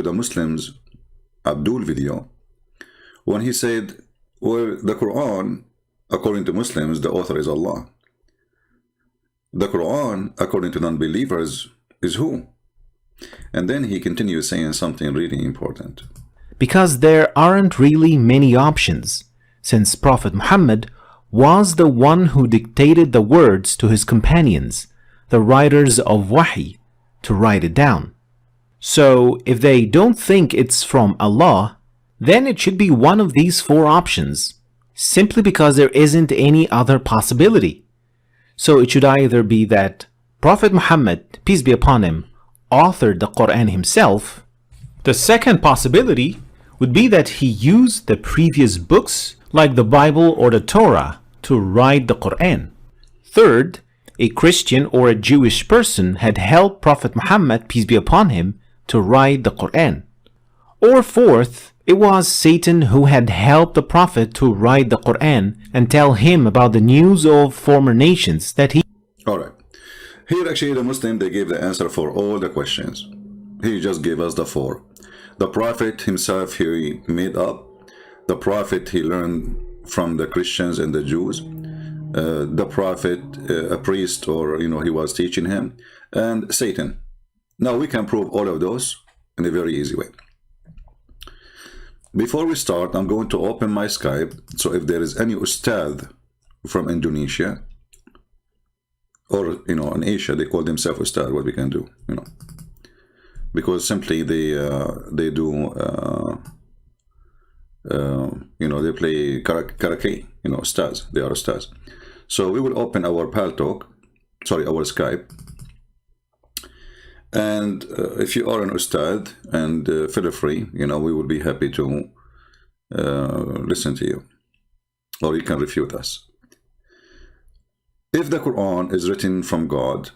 the Muslims Abdul video when he said, well, the Quran, according to Muslims, the author is Allah. The Quran, according to non-believers, is who? And then he continues saying something really important. Because there aren't really many options, since Prophet Muhammad was the one who dictated the words to his companions, the writers of Wahi, to write it down. So if they don't think it's from Allah, then it should be one of these four options, simply because there isn't any other possibility. So it should either be that Prophet Muhammad, peace be upon him, authored the Quran himself. The second possibility would be that he used the previous books like the Bible or the Torah to write the Quran. Third, a Christian or a Jewish person had helped Prophet Muhammad, peace be upon him, to write the Quran. Or fourth, it was Satan who had helped the Prophet to write the Quran and tell him about the news of former nations that he... Alright. Here actually the Muslim, they gave the answer for all the questions. He just gave us the four. The Prophet himself he made up. The Prophet he learned from the Christians and the Jews. The Prophet, a priest, or he was teaching him. And Satan. Now we can prove all of those in a very easy way. Before we start, I'm going to open my Skype, so if there is any Ustad from Indonesia, or in Asia, they call themselves Ustad, what we can do, because simply they do, they play karaoke, Ustads, they are Ustads. So we will open our our Skype. And if you are an Ustad, and feel free, we will be happy to listen to you, or you can refute us. If the Quran is written from God,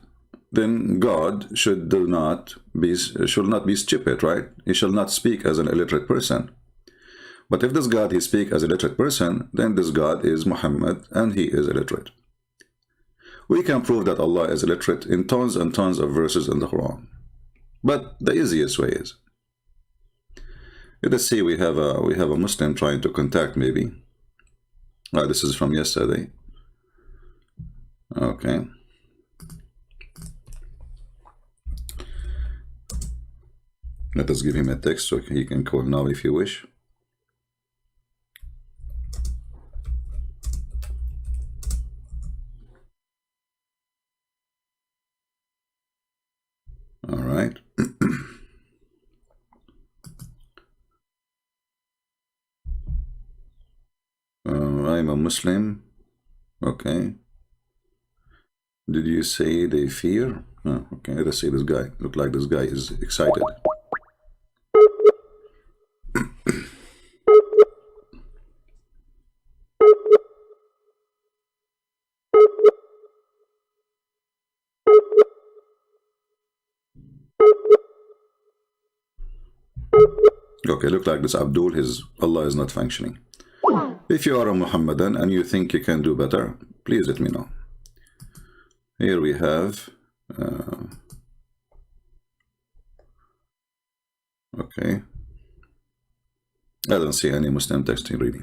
then God should not be stupid, right? He shall not speak as an illiterate person. But if this God he speak as a literate person, then this God is Muhammad, and he is illiterate. We can prove that Allah is illiterate in tons and tons of verses in the Quran. But the easiest way is, let's see, we have a Muslim trying to contact maybe. This is from yesterday. Okay. Let us give him a text so he can call now if you wish. All right. I'm a Muslim. Okay. Did you say they fear? Oh, okay, let's see this guy. Look like this guy is excited. Okay, look like this Abdul, his Allah is not functioning. If you are a Muhammadan and you think you can do better, please let me know. Here we have okay, I don't see any Muslim texting really.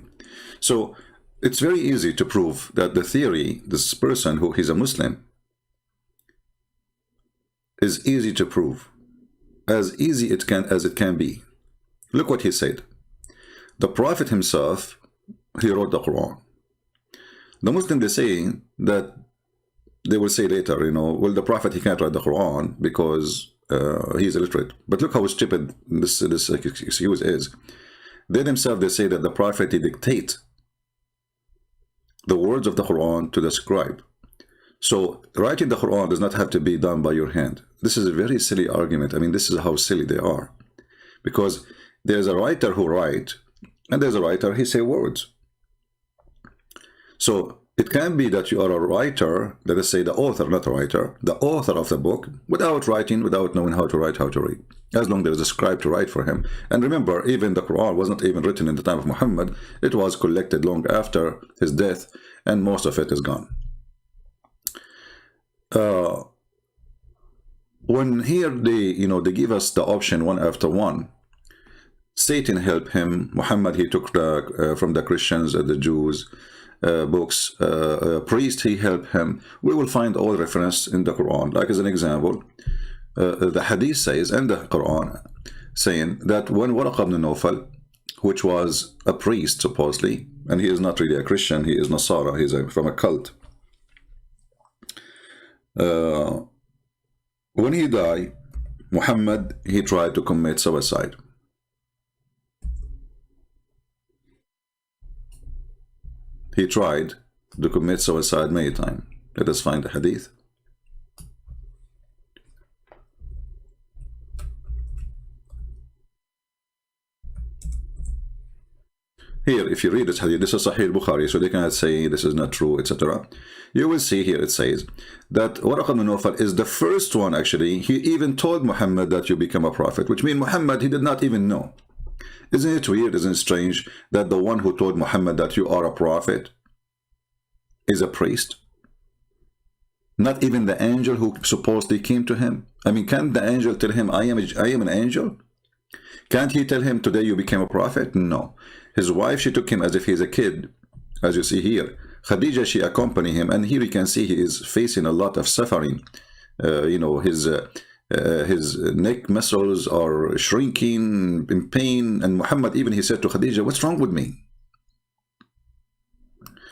So it's very easy to prove that the theory, this person who is a Muslim, is easy to prove, as easy as it can be. Look what he said. The Prophet himself, he wrote the Quran. The Muslim, they say that they will say later, well, the Prophet, he can't write the Quran because he's illiterate. But look how stupid this excuse is. They themselves, they say that the Prophet, he dictate the words of the Quran to the scribe. So writing the Quran does not have to be done by your hand. This is a very silly argument. I mean, this is how silly they are. Because there's a writer who write, and there's a writer, he say words. So it can be that you are a writer, let us say the author, not a writer, the author of the book, without writing, without knowing how to write, how to read, as long as there is a scribe to write for him. And remember, even the Quran was not even written in the time of Muhammad. It was collected long after his death, and most of it is gone. When here they give us the option one after one, Satan helped him. Muhammad, he took from the Christians, the Jews, books. Priest, he helped him. We will find all reference in the Quran. Like as an example, the Hadith says, and the Quran saying that when Waraq ibn Nawfal, which was a priest supposedly, and he is not really a Christian, he is Nasara, he's from a cult. When he died, Muhammad, he tried to commit suicide. He tried to commit suicide many times. Let us find the hadith. Here, if you read this hadith, this is Sahih Bukhari, so they cannot say this is not true, etc. You will see here it says that Waraq ibn Nawfal is the first one, actually. He even told Muhammad that you become a prophet, which means Muhammad, he did not even know. Isn't it weird, isn't it strange, that the one who told Muhammad that you are a prophet is a priest? Not even the angel who supposedly came to him. I mean, can't the angel tell him, I am an angel? Can't he tell him, today you became a prophet? No. His wife, she took him as if he's a kid, as you see here. Khadija, she accompanied him, and here you can see he is facing a lot of suffering. You know, his neck muscles are shrinking, in pain, and Muhammad, even he said to Khadija, what's wrong with me?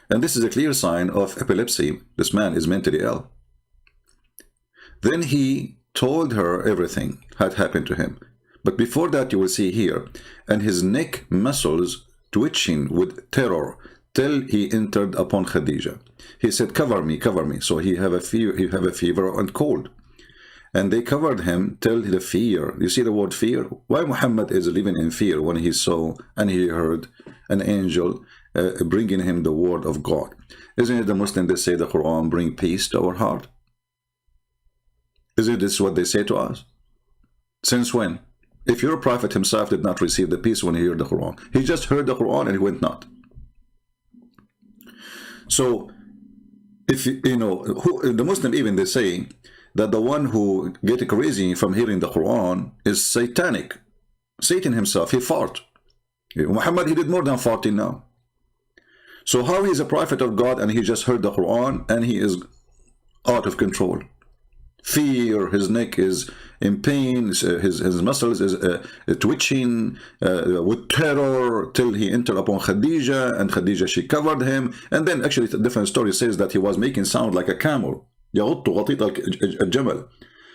And this is a clear sign of epilepsy. This man is mentally ill. Then he told her everything had happened to him. But before that, you will see here, and his neck muscles twitching with terror till he entered upon Khadija. He said, cover me, cover me. So he have a fever and cold. And they covered him till the fear. You see the word fear? Why Muhammad is living in fear when he saw and he heard an angel bringing him the word of God? Isn't it the Muslim, they say the Quran bring peace to our heart? Isn't this what they say to us? Since when? If your prophet himself did not receive the peace when he heard the Quran, he just heard the Quran and he went not. So, if you know, the Muslim, even they say that the one who get crazy from hearing the Quran is satanic. Satan himself, he fought. Muhammad, he did more than 40 now. So how he is a prophet of God and he just heard the Quran and he is out of control? Fear, his neck is in pain, his muscles is twitching with terror till he entered upon Khadija, and Khadija, she covered him. And then actually a different story says that he was making sound like a camel.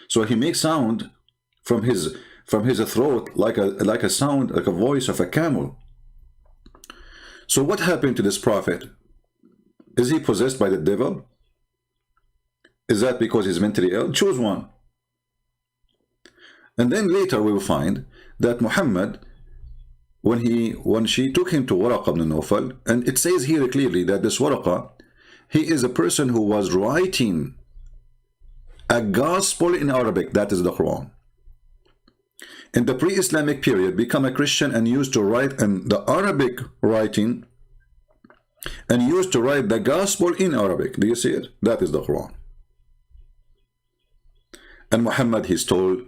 So he makes sound from his throat like a sound, like a voice of a camel. So what happened to this prophet? Is he possessed by the devil? Is that because he's mentally ill? Choose one. And then later we will find that Muhammad, when she took him to Waraq ibn Nawfal, and it says here clearly that this Waraq, he is a person who was writing a gospel in Arabic, that is the Quran. In the pre-Islamic period, become a Christian and used to write in the Arabic writing, and used to write the gospel in Arabic. Do you see it? That is the Quran. And Muhammad, he stole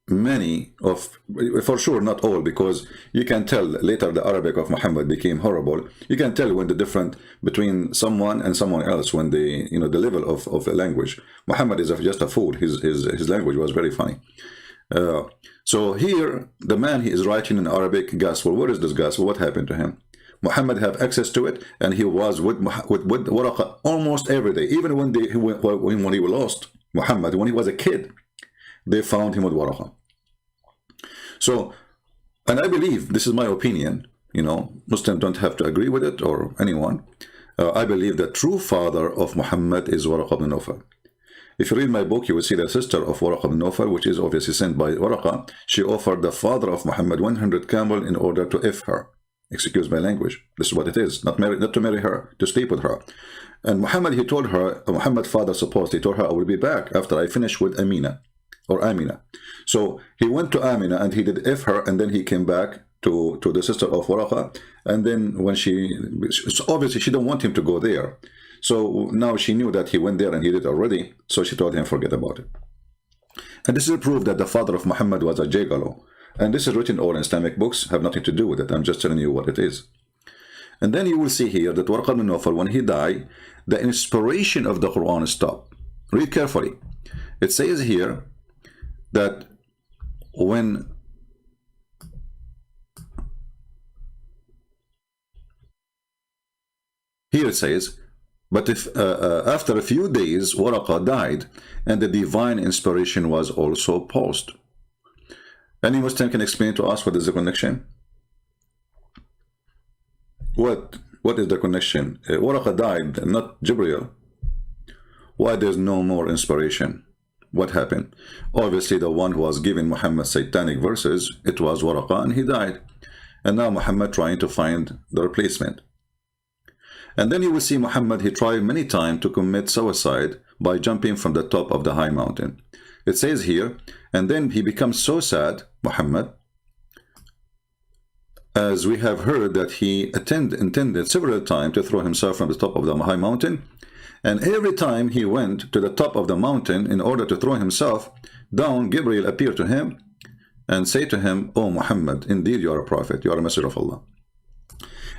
many of, for sure not all, because you can tell later the Arabic of Muhammad became horrible. You can tell when the difference between someone and someone else, when they, you know, the level of the language. Muhammad is just a fool. His language was very funny. So here, the man, he is writing an Arabic gospel. What is this gospel? What happened to him? Muhammad have access to it, and he was with Waraq almost every day. Even when he was lost, Muhammad, when he was a kid, they found him with Waraq. So, and I believe, this is my opinion, you know, Muslims don't have to agree with it, or anyone. I believe the true father of Muhammad is Waraq ibn Nawfal. If you read my book, you will see the sister of Waraq ibn Nawfal, which is obviously sent by Waraq. She offered the father of Muhammad 100 camel in order to F her. Excuse my language. This is what it is. Not to marry her, to sleep with her. And Muhammad, he told her, Muhammad's father supposedly told her, I will be back after I finish with Amina. So he went to Amina and he did F her, and then he came back to the sister of Waraq. And then when obviously she don't want him to go there. So now she knew that he went there and he did already. So she told him, forget about it. And this is a proof that the father of Muhammad was a Jagalo. And this is written all in Islamic books, have nothing to do with it. I'm just telling you what it is. And then you will see here that Warqa bin Nawfal, when he died, the inspiration of the Quran stopped. Read carefully. It says here that when here it says, but if after a few days Warqa died and the divine inspiration was also paused. Any Muslim can explain to us what is the connection? What is the connection? Warqa died, not Jibreel. Why there's no more inspiration? What happened? Obviously the one who was giving Muhammad satanic verses, it was Warqa, and he died. And now Muhammad trying to find the replacement. And then you will see Muhammad, he tried many times to commit suicide by jumping from the top of the high mountain. It says here, and then he becomes so sad, Muhammad, as we have heard that he intended several times to throw himself from the top of the high mountain. And every time he went to the top of the mountain in order to throw himself down, Gabriel appeared to him and say to him, "Oh Muhammad, indeed you are a prophet, you are a messenger of Allah."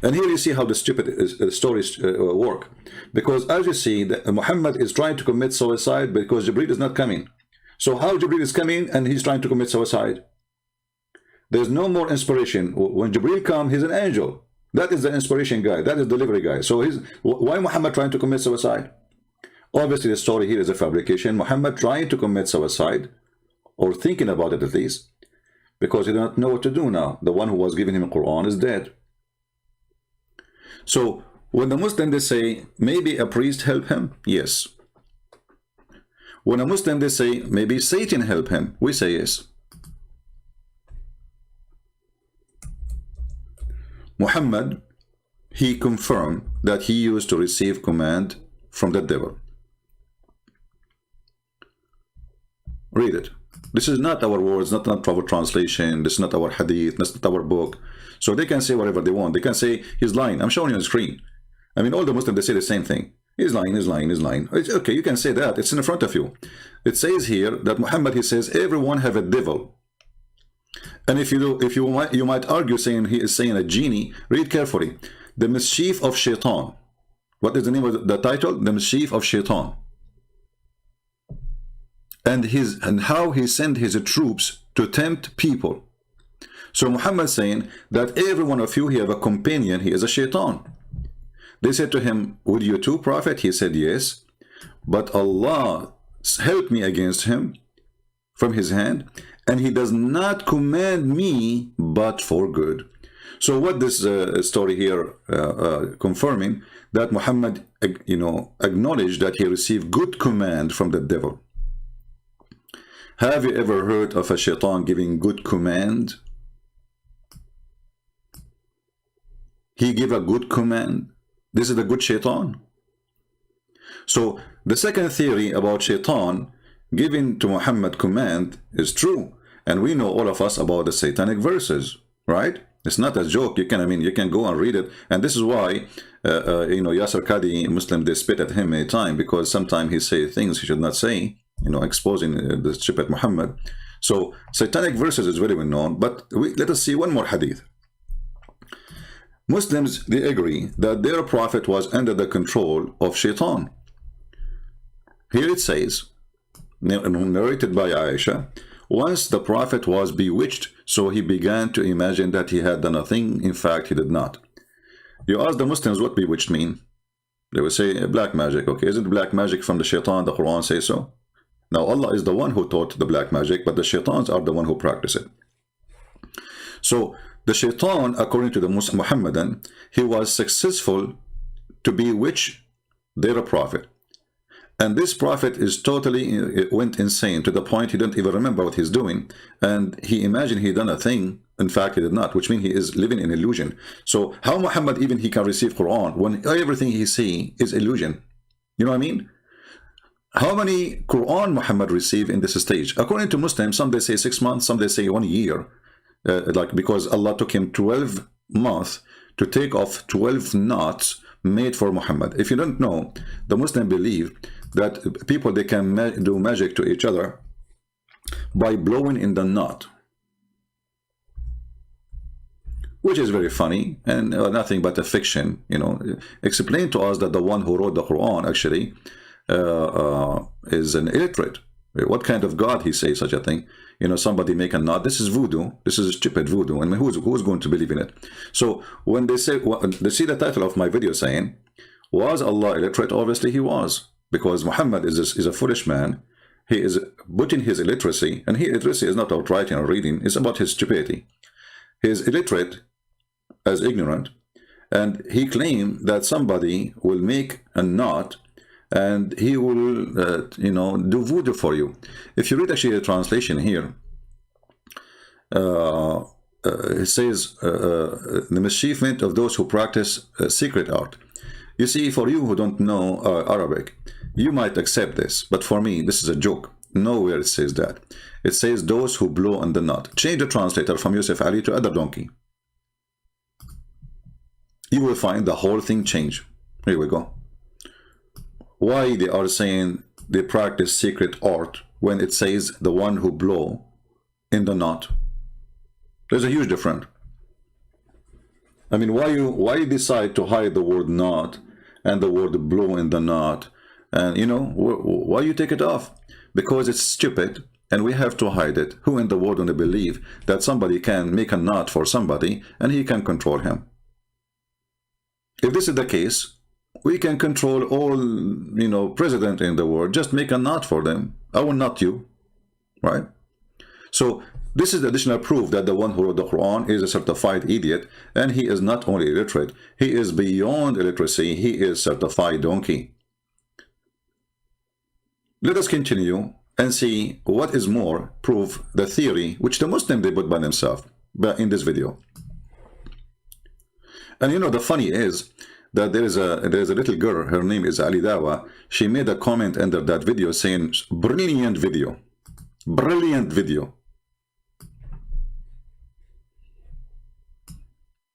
And here you see how the stupid stories work. Because as you see, Muhammad is trying to commit suicide because Jibreel is not coming. So how Jibreel is coming and he's trying to commit suicide? There's no more inspiration. When Jibreel comes, he's an angel. That is the inspiration guy. That is the delivery guy. So why Muhammad trying to commit suicide? Obviously the story here is a fabrication. Muhammad trying to commit suicide, or thinking about it at least, because he did not know what to do now. The one who was giving him the Quran is dead. So when the Muslim they say maybe a priest help him, yes. When a Muslim they say maybe Satan help him, we say yes. Muhammad, he confirmed that he used to receive command from the devil. Read it. This is not our words, not our translation, this is not our hadith, that's not our book. So they can say whatever they want. They can say he's lying. I'm showing you on the screen. I mean, all the Muslims, they say the same thing. He's lying, he's lying, he's lying. It's okay, you can say that. It's in front of you. It says here that Muhammad, he says, everyone have a devil. And if you might argue saying he is saying a genie. Read carefully. The mischief of shaitan. What is the name of the title? The mischief of shaitan. And how he sent his troops to tempt people. So Muhammad saying that every one of you, he have a companion, he is a shaitan. They said to him, would you too, prophet? He said yes, but Allah helped me against him from his hand, and he does not command me but for good. So what this story here confirming, that Muhammad acknowledged that he received good command from the devil. Have you ever heard of a shaitan giving good command? He gave a good command. This is the good shaitan. So the second theory about shaitan giving to Muhammad command is true, and we know all of us about the satanic verses, right? It's not a joke. You can go and read it, and this is why Yasser Qadi, Muslim, they spit at him many times, because sometimes he say things he should not say, exposing the stupid Muhammad. So satanic verses is very well known, but let us see one more hadith. Muslims, they agree that their prophet was under the control of shaitan. Here it says, narrated by Aisha, once the prophet was bewitched, so he began to imagine that he had done a thing. In fact, he did not. You ask the Muslims what bewitched mean. They will say black magic. Okay, isn't black magic from the shaitan? The Quran says so. Now Allah is the one who taught the black magic, but the shaitans are the one who practice it. So the shaitan, according to the Muhammadan, he was successful to bewitch their prophet. And this prophet is totally went insane to the point he didn't even remember what he's doing. And he imagined he done a thing. In fact, he did not, which means he is living in illusion. So how Muhammad even he can receive Quran when everything he see is illusion? You know what I mean? How many Quran Muhammad received in this stage? According to Muslims, some they say 6 months, some they say 1 year. Because Allah took him 12 months to take off 12 knots made for Muhammad. If you don't know, the Muslim believe that people, they can do magic to each other by blowing in the knot. which is very funny and nothing but a fiction, you know. Explain to us that the one who wrote the Quran actually is an illiterate. What kind of God he says such a thing? You know, somebody make a knot. This is voodoo. This is stupid voodoo. I mean, who's going to believe in it? So when they say, they see the title of my video saying, was Allah illiterate? Obviously he was, because Muhammad is a foolish man. He is putting his illiteracy, and his illiteracy is not about writing or reading, it's about his stupidity. He is illiterate as ignorant, and he claimed that somebody will make a knot and he will, you know, do voodoo for you. If you read actually the translation here, it says, the mischievement of those who practice secret art. You see, for you who don't know Arabic, you might accept this, but for me, this is a joke. Nowhere it says that. It says those who blow on the knot. Change the translator from Yusuf Ali to other donkey. You will find the whole thing change. Here we go. Why they are saying they practice secret art when it says the one who blow in the knot? There's a huge difference. I mean, why you decide to hide the word knot and the word blow in the knot? And you know, why you take it off? Because it's stupid and we have to hide it. Who in the world want to believe that somebody can make a knot for somebody and he can control him? If this is the case, we can control all, you know, president in the world. Just make a knot for them. I will not you, right? So this is the additional proof that the one who wrote the Quran is a certified idiot, and he is not only illiterate, he is beyond illiteracy. He is certified donkey. Let us continue and see what is more proof the theory which the Muslim they put by themselves in this video. And you know, the funny is that there is a little girl, her name is Ali Dahwa. She made a comment under that video saying, brilliant video, brilliant video,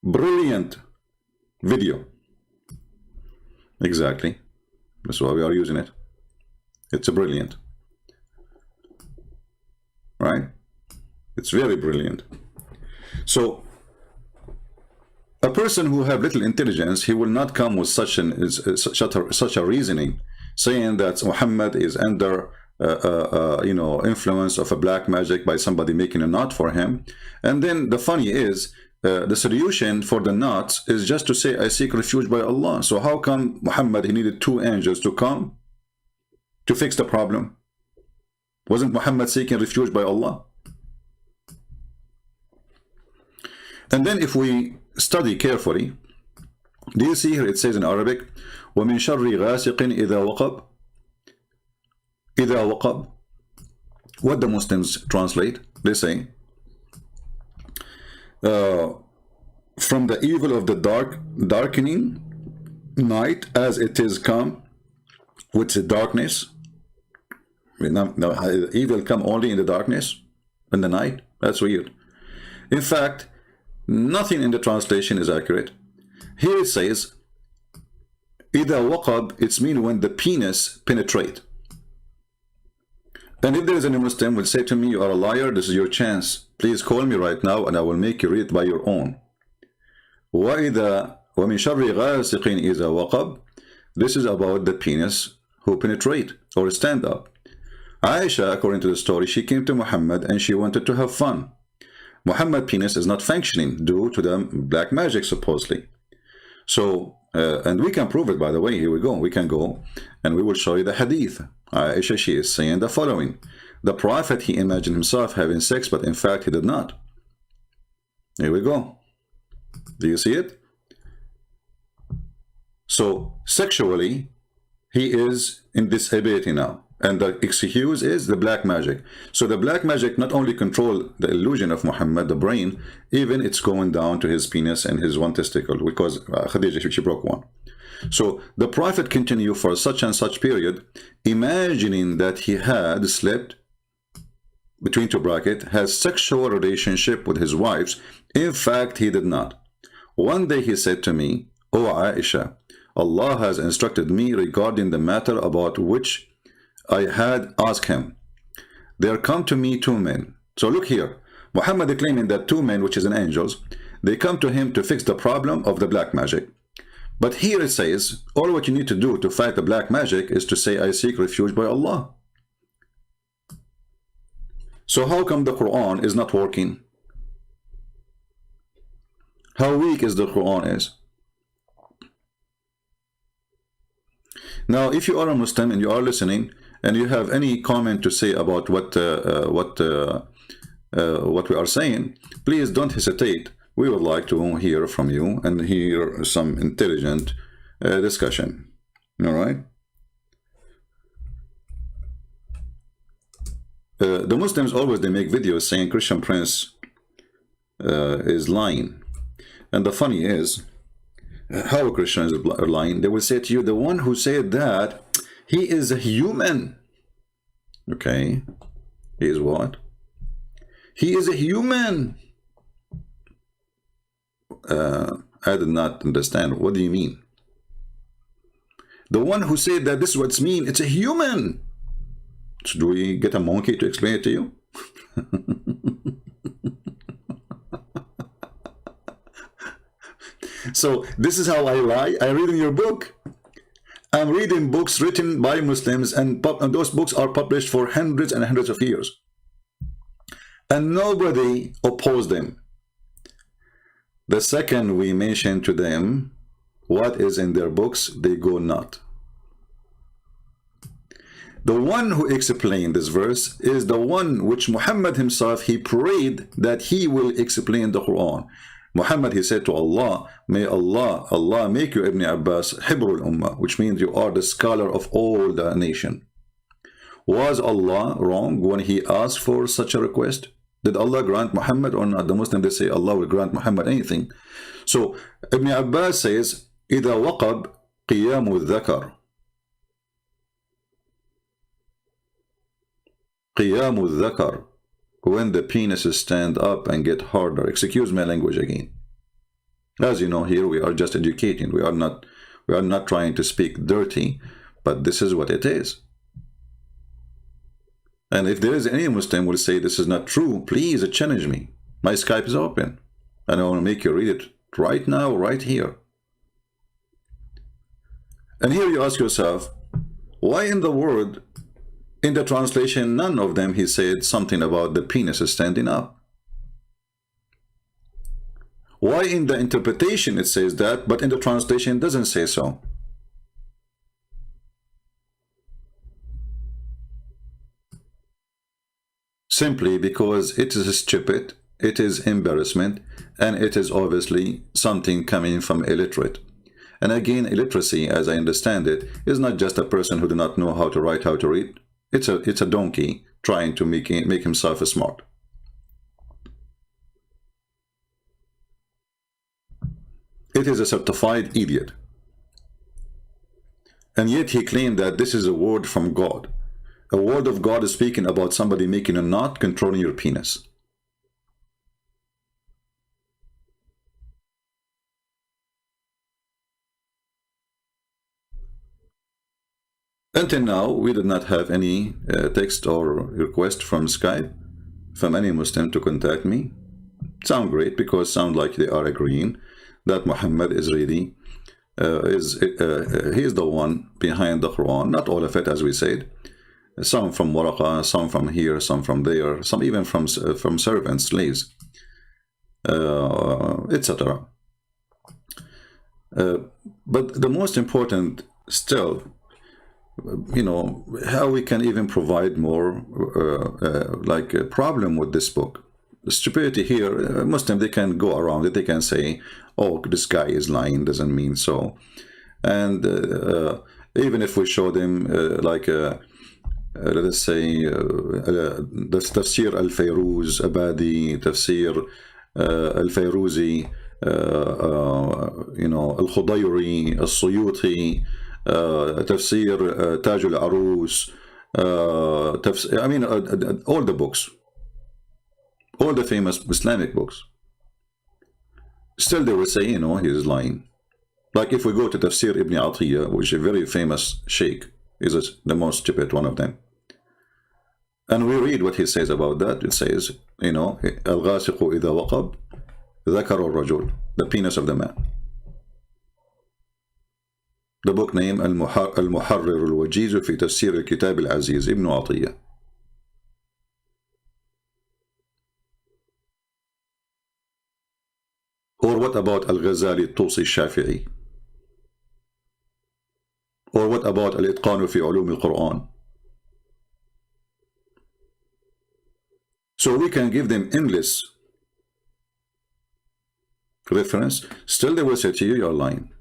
brilliant video. Exactly, that's why we are using it. It's a brilliant, right? It's very brilliant. So a person who have little intelligence, he will not come with such a reasoning, saying that Muhammad is under you know, influence of a black magic by somebody making a knot for him. And then the funny is, the solution for the knots is just to say, I seek refuge by Allah. So how come Muhammad, he needed 2 angels to come to fix the problem? Wasn't Muhammad seeking refuge by Allah? And then if we study carefully, do you see here it says in Arabic, وَمِن شَرِّ غَاسِقٍ إِذَا وَقَبْ. إِذَا وَقَبْ. What the Muslims translate, they say, from the evil of the darkening night as it is come with the darkness. Now, evil come only in the darkness, in the night. That's weird. In fact, nothing in the translation is accurate. Here it says, إِذَا وَقَبْ, it's mean when the penis penetrate. And if there is any Muslim will say to me, you are a liar, this is your chance. Please call me right now and I will make you read it by your own. وَإِذَا وَمِنْ شَرِّ غَاسِقٍ إِذَا وَقَبْ. This is about the penis who penetrate or stand up. Aisha, according to the story, she came to Muhammad and she wanted to have fun. Muhammad's penis is not functioning due to the black magic, supposedly. So, and we can prove it, by the way. Here we go. We can go and we will show you the hadith. Aisha, she is saying the following. The Prophet, he imagined himself having sex, but in fact he did not. Here we go. Do you see it? So, sexually, he is in disability now. And the excuse is the black magic. So the black magic not only control the illusion of Muhammad, the brain, even it's going down to his penis and his one testicle, because Khadija, she broke one. So the Prophet continued for such and such period, imagining that he had slept, between 2 brackets, has sexual relationship with his wives. In fact, he did not. One day he said to me, O Aisha, Allah has instructed me regarding the matter about which I had asked him. There come to me 2 men. So look here, Muhammad claiming that 2 men, which is an angels, They come to him to fix the problem of the black magic. But here it says, all what you need to do to fight the black magic is to say, I seek refuge by Allah. So how come the Quran is not working? How weak is the Quran is? Now, if you are a Muslim and you are listening, and you have any comment to say about what we are saying, please don't hesitate. We would like to hear from you and hear some intelligent discussion. All right? The Muslims always, they make videos saying Christian Prince is lying. And the funny is, how Christians are lying. They will say to you, the one who said that, he is a human. Okay. He is what? He is a human. I did not understand. What do you mean? The one who said that this is what it's mean, it's a human. So do we get a monkey to explain it to you? So this is how I lie. I read in your book. I'm reading books written by Muslims, and those books are published for hundreds and hundreds of years. And nobody opposed them. The second we mention to them what is in their books, they go nut. The one who explained this verse is the one which Muhammad himself, he prayed that he will explain the Quran. Muhammad, he said to Allah, may Allah make you Ibn Abbas Hibrul Ummah, which means you are the scholar of all the nation. Was Allah wrong when he asked for such a request? Did Allah grant Muhammad or not? The Muslims, they say Allah will grant Muhammad anything. So Ibn Abbas says, إِذَا وَقَبْ قِيَامُ الذَّكَرِ قِيَامُ الذَّكَرِ, when the penises stand up and get harder. Excuse my language again. As you know, here we are just educating. We are not trying to speak dirty, but this is what it is. And if there is any Muslim who will say this is not true, please challenge me. My Skype is open, and I want to make you read it right now, right here. And here you ask yourself, why in the world, in the translation, none of them he said something about the penis standing up? Why in the interpretation it says that, but in the translation it doesn't say so? Simply because it is stupid, it is embarrassment, and it is obviously something coming from illiterate. And again, illiteracy, as I understand it, is not just a person who do not know how to write, how to read. It's a donkey trying to make himself smart. It is a certified idiot. And yet he claimed that this is a word from God. A word of God is speaking about somebody making a knot controlling your penis. Until now, we did not have any text or request from Skype from any Muslim to contact me. Sound great, because sound like they are agreeing that Muhammad is really he is the one behind the Quran. Not all of it, as we said. Some from Waraqah, some from here, some from there, some even from servants, slaves, etc. But the most important still, you know, how we can even provide more like a problem with this book. The stupidity here, Muslim, they can go around it, they can say, oh, this guy is lying, doesn't mean so. And even if we show them let us say the Tafsir al-Fayruz Abadi, Tafsir al-Fayruzi, you know, al-Khudayri, al-Suyuti, Tafsir Taj al-Arus, I mean, all the books, all the famous Islamic books, still they will say, you know, he is lying. Like if we go to Tafsir Ibn Atiyah, which is a very famous sheikh, is the most stupid one of them, and we read what he says about that. It says, you know, al-Ghasiqu idha waqab ذكر الرجل, the penis of the man. The book name المحرر الوجيز في تفسير الكتاب العزيز ابن عطية. Or what about Al-Ghazali الطوسي الشافعي? Or what about الإتقان في علوم القرآن? So we can give them endless reference. Still they will say to you, you're lying.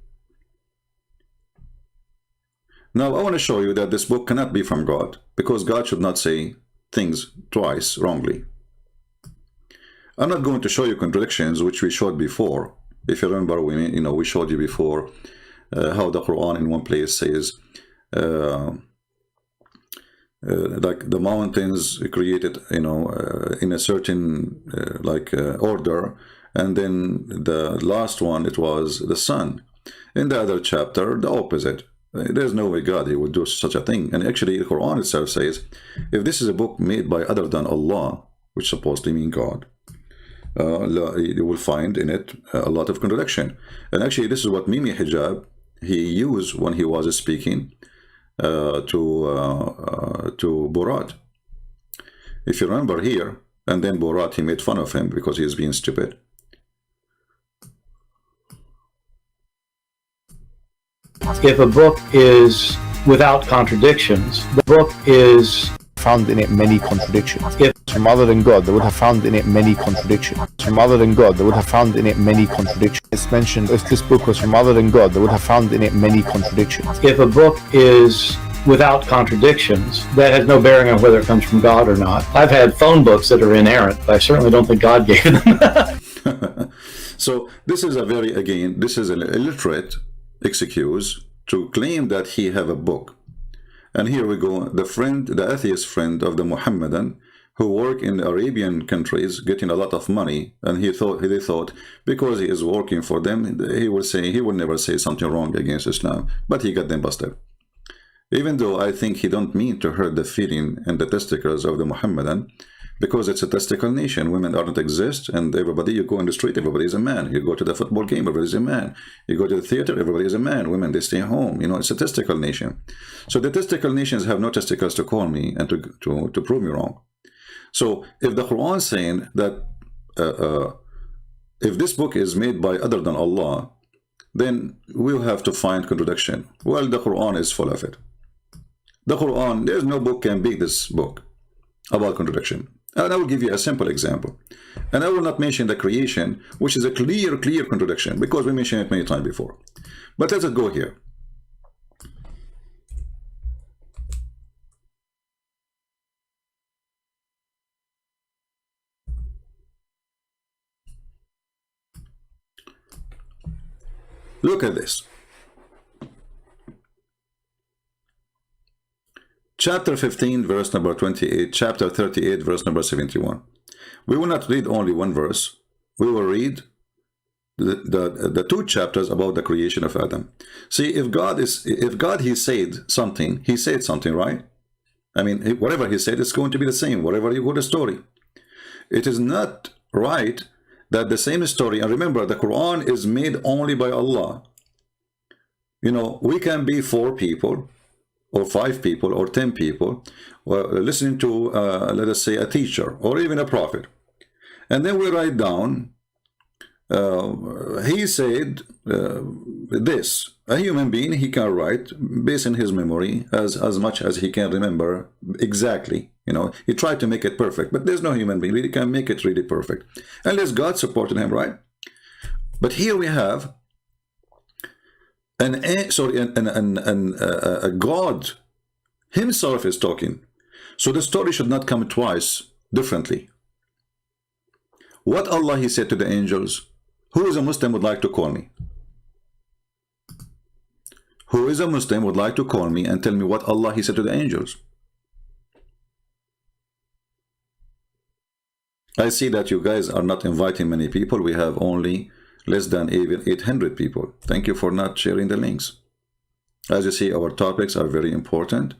Now I want to show you that this book cannot be from God, because God should not say things twice wrongly. I'm not going to show you contradictions which we showed before. If you remember, we showed you before how the Quran in one place says like the mountains created in a certain order, and then the last one it was the sun. In the other chapter, the opposite. There's no way God would do such a thing. And actually the Quran itself says, if this is a book made by other than Allah, which supposedly means God, you will find in it a lot of contradiction. And actually this is what Mimi Hijab he used when he was speaking to Borat. If you remember here, and then Borat, he made fun of him because he is being stupid. If a book is without contradictions, the book is found in it many contradictions. If from other than God, they would have found in it many contradictions. From other than God, they would have found in it many contradictions. It's mentioned, if this book was from other than God, they would have found in it many contradictions. If a book is without contradictions, that has no bearing on whether it comes from God or not. I've had phone books that are inerrant, but I certainly don't think God gave them. So this is this is an illiterate excuse to claim that he have a book. And here we go, the atheist friend of the Muhammadan who work in Arabian countries getting a lot of money, and they thought because he is working for them, he will never say something wrong against Islam, but he got them busted. Even though I think he don't mean to hurt the feeling and the testicles of the Muhammadan, because it's a testicle nation. Women don't exist, and everybody, you go in the street, everybody is a man. You go to the football game, everybody is a man. You go to the theater, everybody is a man. Women, they stay home. It's a testicle nation. So the testicle nations have no testicles to call me and to prove me wrong. So if the Quran is saying that if this book is made by other than Allah, then we'll have to find contradiction. Well, the Quran is full of it. The Quran, there's no book can beat this book about contradiction. And I will give you a simple example. And I will not mention the creation, which is a clear contradiction, because we mentioned it many times before. But let's go here. Look at this. Chapter 15, verse number 28, chapter 38, verse number 71. We will not read only one verse. We will read the two chapters about the creation of Adam. See, if God he said something, right? I mean, whatever he said, it's going to be the same, whatever you go to story. It is not right that the same story, and remember, the Quran is made only by Allah. We can be 4 people, or 5 people, or 10 people, listening to, let us say, a teacher, or even a prophet. And then we write down, he said this. A human being, he can write, based on his memory, as much as he can remember exactly. He tried to make it perfect, but there's no human being really can make it really perfect. Unless God supported him, right? But here we have a God himself is talking. So the story should not come twice differently. What Allah he said to the angels, who is a Muslim would like to call me? Who is a Muslim would like to call me and tell me what Allah he said to the angels? I see that you guys are not inviting many people. We have only less than even 800 people. Thank you for not sharing the links. As you see, our topics are very important,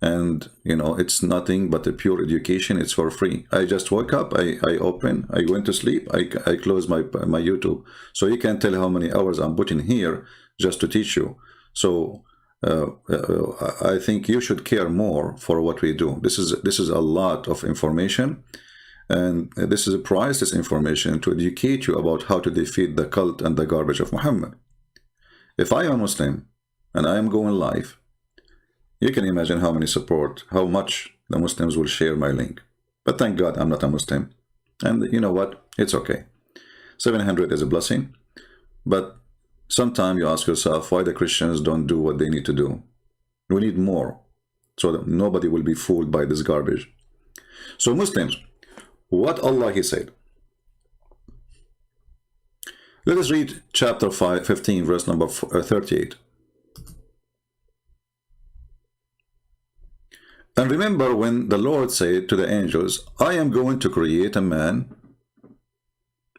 and you know, it's nothing but a pure education. It's for free. I just woke up, I open, I went to sleep, I close my YouTube. So you can tell how many hours I'm putting here just to teach you. So I think you should care more for what we do. This is a lot of information, and this is a priceless information to educate you about how to defeat the cult and the garbage of Muhammad. If I am a Muslim and I am going live, you can imagine how much the Muslims will share my link. But thank God I'm not a Muslim. And you know what? It's okay. 700 is a blessing. But sometimes you ask yourself why the Christians don't do what they need to do. We need more, so that nobody will be fooled by this garbage. So Muslims, what Allah He said. Let us read chapter 15, verse number 38. And remember when the Lord said to the angels, I am going to create a man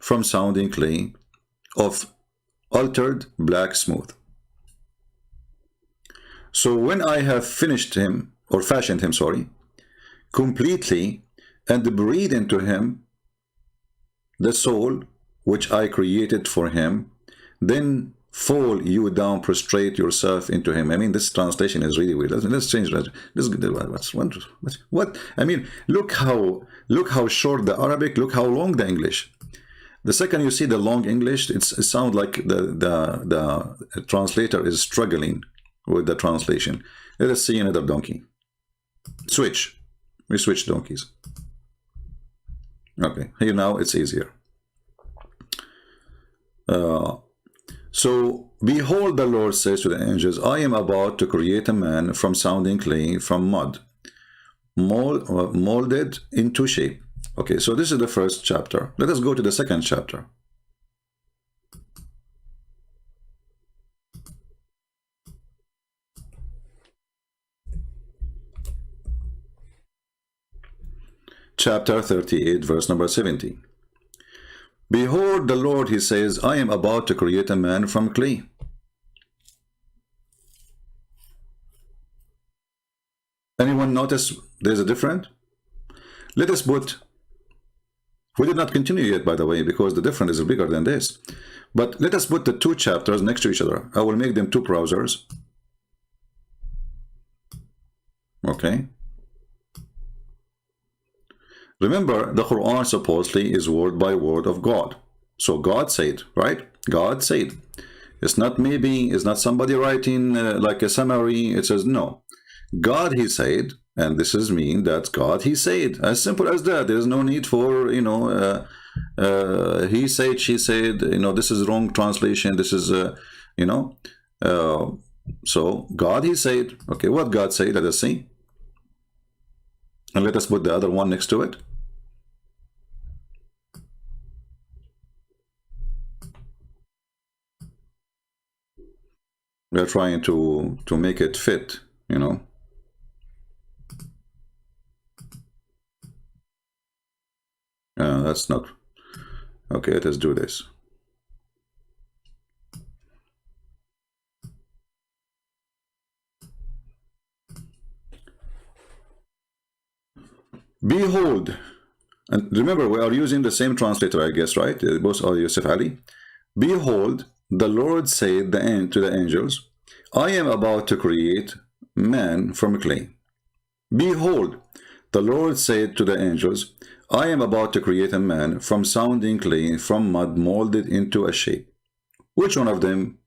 from sounding clay of altered black smooth. So when I have finished him, or fashioned him, sorry, completely, and breathed into him the soul which I created for him, then fall you down, prostrate yourself into him. I mean, this translation is really weird. Let's change that. What? I mean, look how short the Arabic, look how long the English. The second you see the long English, it sounds like the translator is struggling with the translation. Let us see another donkey. Switch. We switch donkeys. Okay, here now it's easier. So, behold, the Lord says to the angels, I am about to create a man from sounding clay, from mud, molded into shape. Okay, so this is the first chapter. Let us go to the second chapter. Chapter 38, verse number 70. Behold, the Lord, He says, I am about to create a man from clay. Anyone notice there's a difference? Let us put, we did not continue yet, by the way, because the difference is bigger than this. But let us put the two chapters next to each other. I will make them two browsers. Okay. Remember, the Quran supposedly is word by word of God. So God said, right? God said. It's not maybe, it's not somebody writing like a summary. It says, no. God, He said, and this is mean that God, He said. As simple as that. There is no need for, you know, he said, she said, you know, this is wrong translation. This is, you know. So God, He said. Okay, what God said, let us see. And let us put the other one next to it. We are trying to make it fit, you know. That's not okay. Let us do this. Behold, and remember we are using the same translator, I guess, right? Both are Yusuf Ali. Behold, the Lord said to the angels, I am about to create man from clay. Behold, the Lord said to the angels, I am about to create a man from sounding clay, from mud, molded into a shape. Which one of them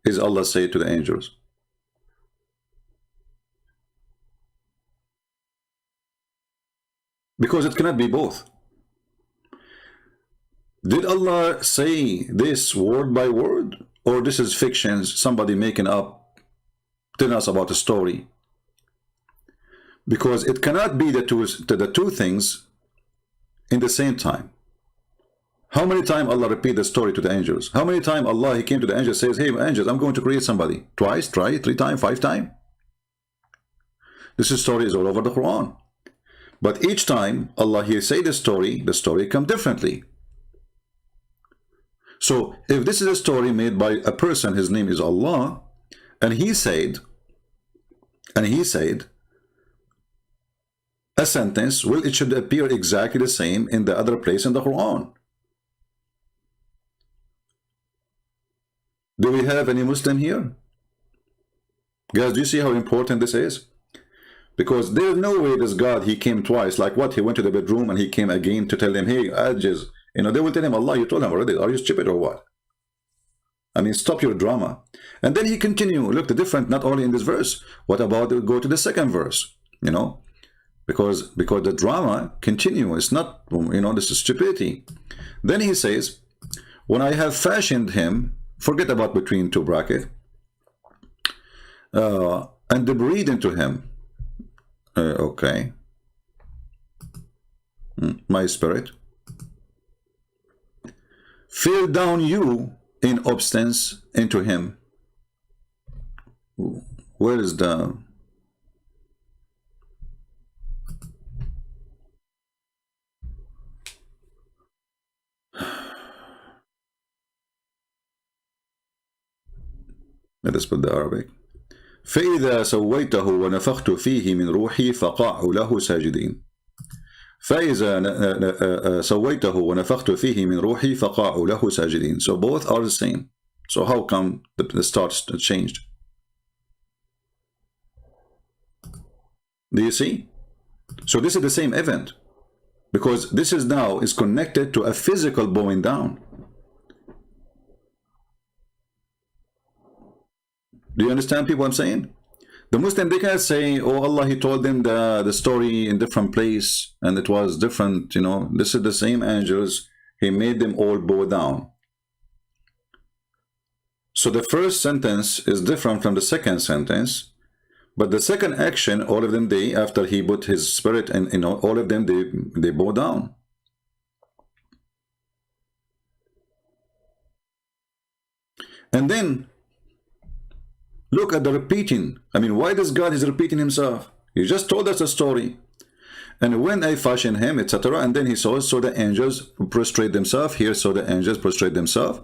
is Allah said to the angels? Because it cannot be both. Did Allah say this word by word? Or this is fictions, somebody making up, telling us about a story? Because it cannot be the two things in the same time. How many times Allah repeat the story to the angels? How many times Allah, He came to the angels, says, hey angels, I'm going to create somebody. Twice, try, 3 times, 5 times. This story is all over the Quran. But each time Allah, He say the story come differently. So if this is a story made by a person, his name is Allah, and he said, a sentence, well, it should appear exactly the same in the other place in the Quran. Do we have any Muslim here? Guys, do you see how important this is? Because there's no way this God, he came twice. Like what? He went to the bedroom and he came again to tell them, hey, Ajaz. You know, they will tell him, Allah, you told him already. Are you stupid or what? I mean, stop your drama. And then he continued. Look, the difference, not only in this verse. What about, go to the second verse? You know, because the drama continues. It's not, you know, this is stupidity. Then he says, when I have fashioned him, forget about between two brackets, and breathe into him. Okay. My spirit. Fill down you in obstance into him. Where is the... Let us put the Arabic. فإذا سويته ونفخت فيه من روحي فقعوا له ساجدين. فإذا سويته ونفخت فيه من روحي فقعوا له ساجدين. So both are the same. So how come the start changed? Do you see? So this is the same event, because this is now is connected to a physical bowing down. Do you understand, people, what I'm saying? The Muslim, they can't say, oh, Allah, he told them the story in different place and it was different, you know. This is the same angels. He made them all bow down. So the first sentence is different from the second sentence, but the second action, all of them, they, after he put his spirit and, you know, all of them, they bow down. And then look at the repeating. I mean, why this God is repeating himself? He just told us a story. And when I fashion him, etc. And then he says, so the angels prostrate themselves. Here, so the angels prostrate themselves.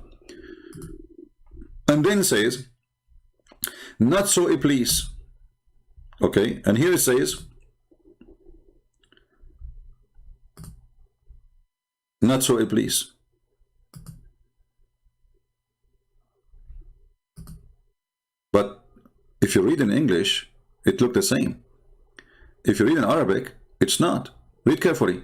And then says, not so Iblis. Okay, and here it says, not so Iblis. But if you read in English, it looked the same. If you read in Arabic, it's not. Read carefully.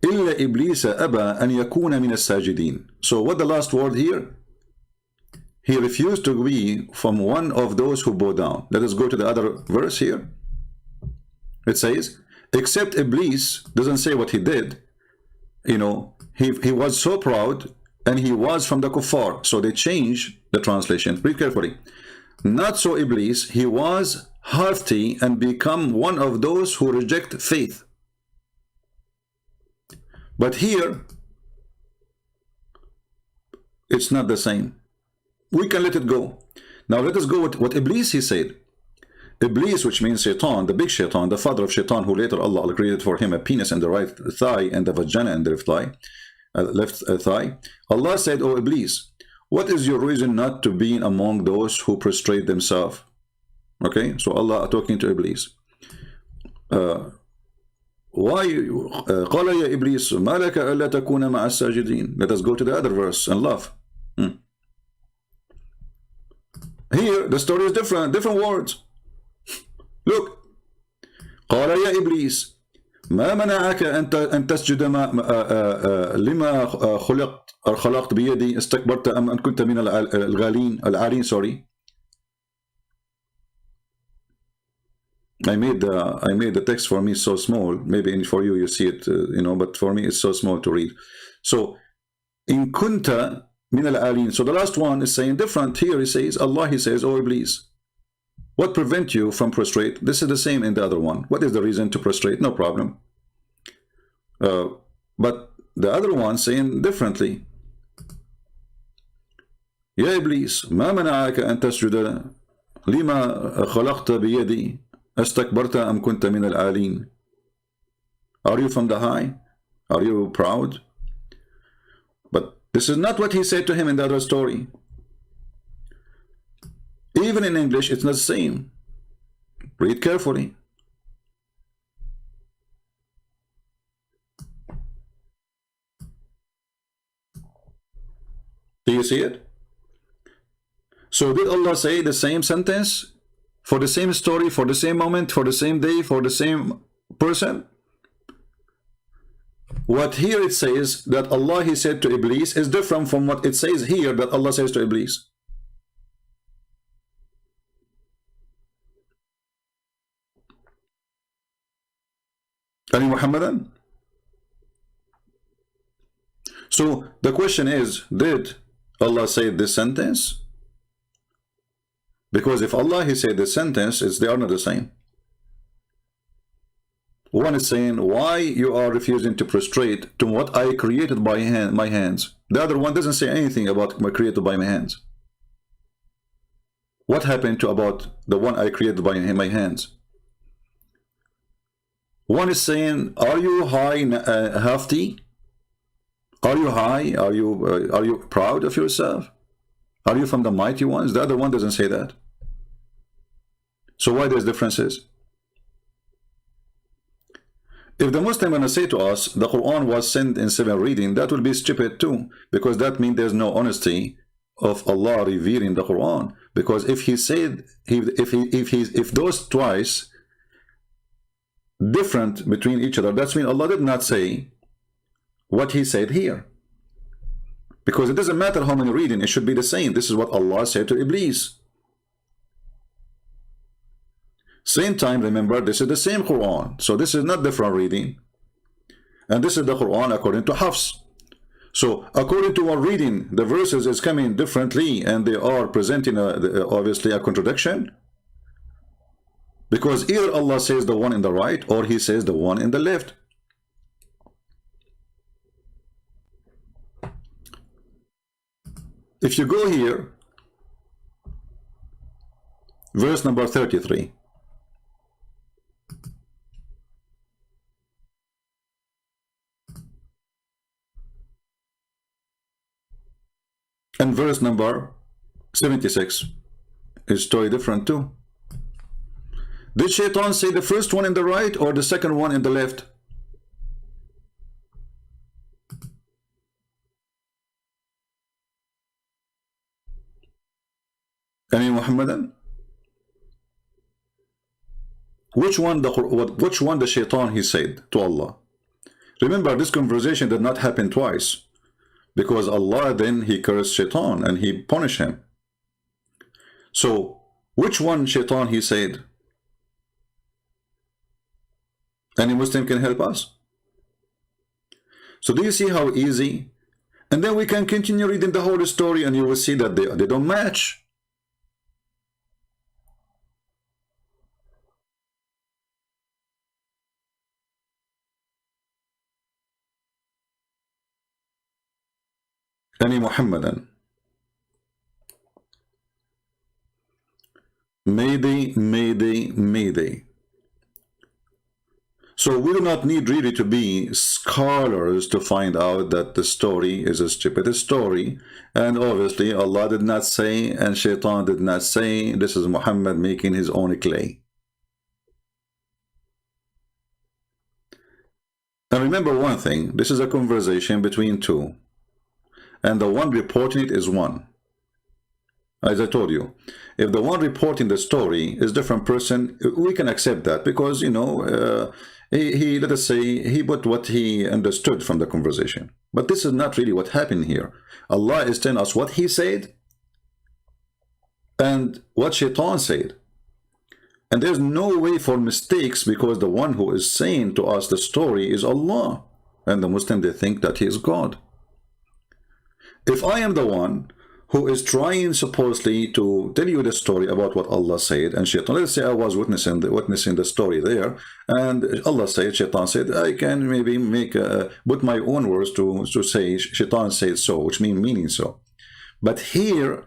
إِلَّا إِبْلِيسَ أَبَى أَنْ يَكُونَ مِنَ السَّاجِدِينَ. So what the last word here? He refused to be from one of those who bow down. Let us go to the other verse here. It says, except Iblis, doesn't say what he did. You know, he was so proud and he was from the kuffar. So they change the translation. Read carefully. Not so Iblis, he was haughty and become one of those who reject faith. But here, it's not the same. We can let it go. Now let us go with what Iblis he said. Iblis, which means Shaitan, the big Shaitan, the father of Shaitan, who later Allah created for him a penis in the right thigh and the vagina in the left thigh. Allah said, "O Iblis, what is your reason not to be among those who prostrate themselves?" Okay, so Allah talking to Iblis. Why? قال يا إبليس ما لك ألا تكون مع الساجدين. Let us go to the other verse and laugh. Here the story is different words. Look. قال يا إبليس ما منعك أن تسجد لما خلقت بيدي استكبرت أم أن كنت من العالين. Sorry. I made the text for me so small. Maybe for you, you see it, you know, but for me, it's so small to read. So, in kunta min al-alin. So the last one is saying different. Here he says, Allah, he says, "Oh Iblis, what prevent you from prostrate?" This is the same in the other one. What is the reason to prostrate? No problem. But the other one saying differently. Ya Iblis, ma mana'aka an tasjuda lima khalaqta biyadi. أستكبرت أم كنت من العالين. Are you from the high? Are you proud? But this is not what he said to him in the other story. Even in English, it's not the same. Read carefully. Do you see it? So did Allah say the same sentence for the same story, for the same moment, for the same day, for the same person? What here it says that Allah he said to Iblis is different from what it says here that Allah says to Iblis. Any Muhammadan? So the question is, did Allah say this sentence? Because if Allah he said this sentence, they are not the same. One is saying, why you are refusing to prostrate to what I created by my hands. The other one doesn't say anything about my created by my hands. What happened to about the one I created by my hands? One is saying, are you high, hafti? Are you high? Are you proud of yourself? Are you from the mighty ones? The other one doesn't say that. So why there's differences? If the Muslim gonna say to us the Quran was sent in 7 readings, that will be stupid too, because that means there's no honesty of Allah revealing the Quran. Because if he said if those twice different between each other, that's mean Allah did not say what he said here. Because it doesn't matter how many readings, it should be the same. This is what Allah said to Iblis. Same time, remember, this is the same Quran. So this is not different reading. And this is the Quran according to Hafs. So according to our reading, the verses is coming differently and they are presenting obviously a contradiction. Because either Allah says the one in the right or he says the one in the left. If you go here, verse number 33. And verse number 76 is totally different too. Did Shaitan say the first one in the right or the second one in the left? Any Muhammadan? Which one the Shaitan he said to Allah? Remember, this conversation did not happen twice. Because Allah then he cursed Shaitan and he punished him. So which one Shaitan he said? Any Muslim can help us? So do you see how easy? And then we can continue reading the whole story and you will see that they don't match. Any Muhammadan? Mayday, Mayday, Mayday. So we do not need really to be scholars to find out that the story is a stupid story. And obviously Allah did not say and Shaitan did not say. This is Muhammad making his own clay. And remember one thing, this is a conversation between two. And the one reporting it is one. As I told you, if the one reporting the story is a different person, we can accept that because, you know, he let us say, he put what he understood from the conversation. But this is not really what happened here. Allah is telling us what he said and what Shaitan said. And there's no way for mistakes because the one who is saying to us the story is Allah. And the Muslim, they think that he is God. If I am the one who is trying supposedly to tell you the story about what Allah said and Shaitan, let's say I was witnessing the story there and Allah said, Shaitan said, I can maybe put my own words to say Shaitan said so, which meaning so. But here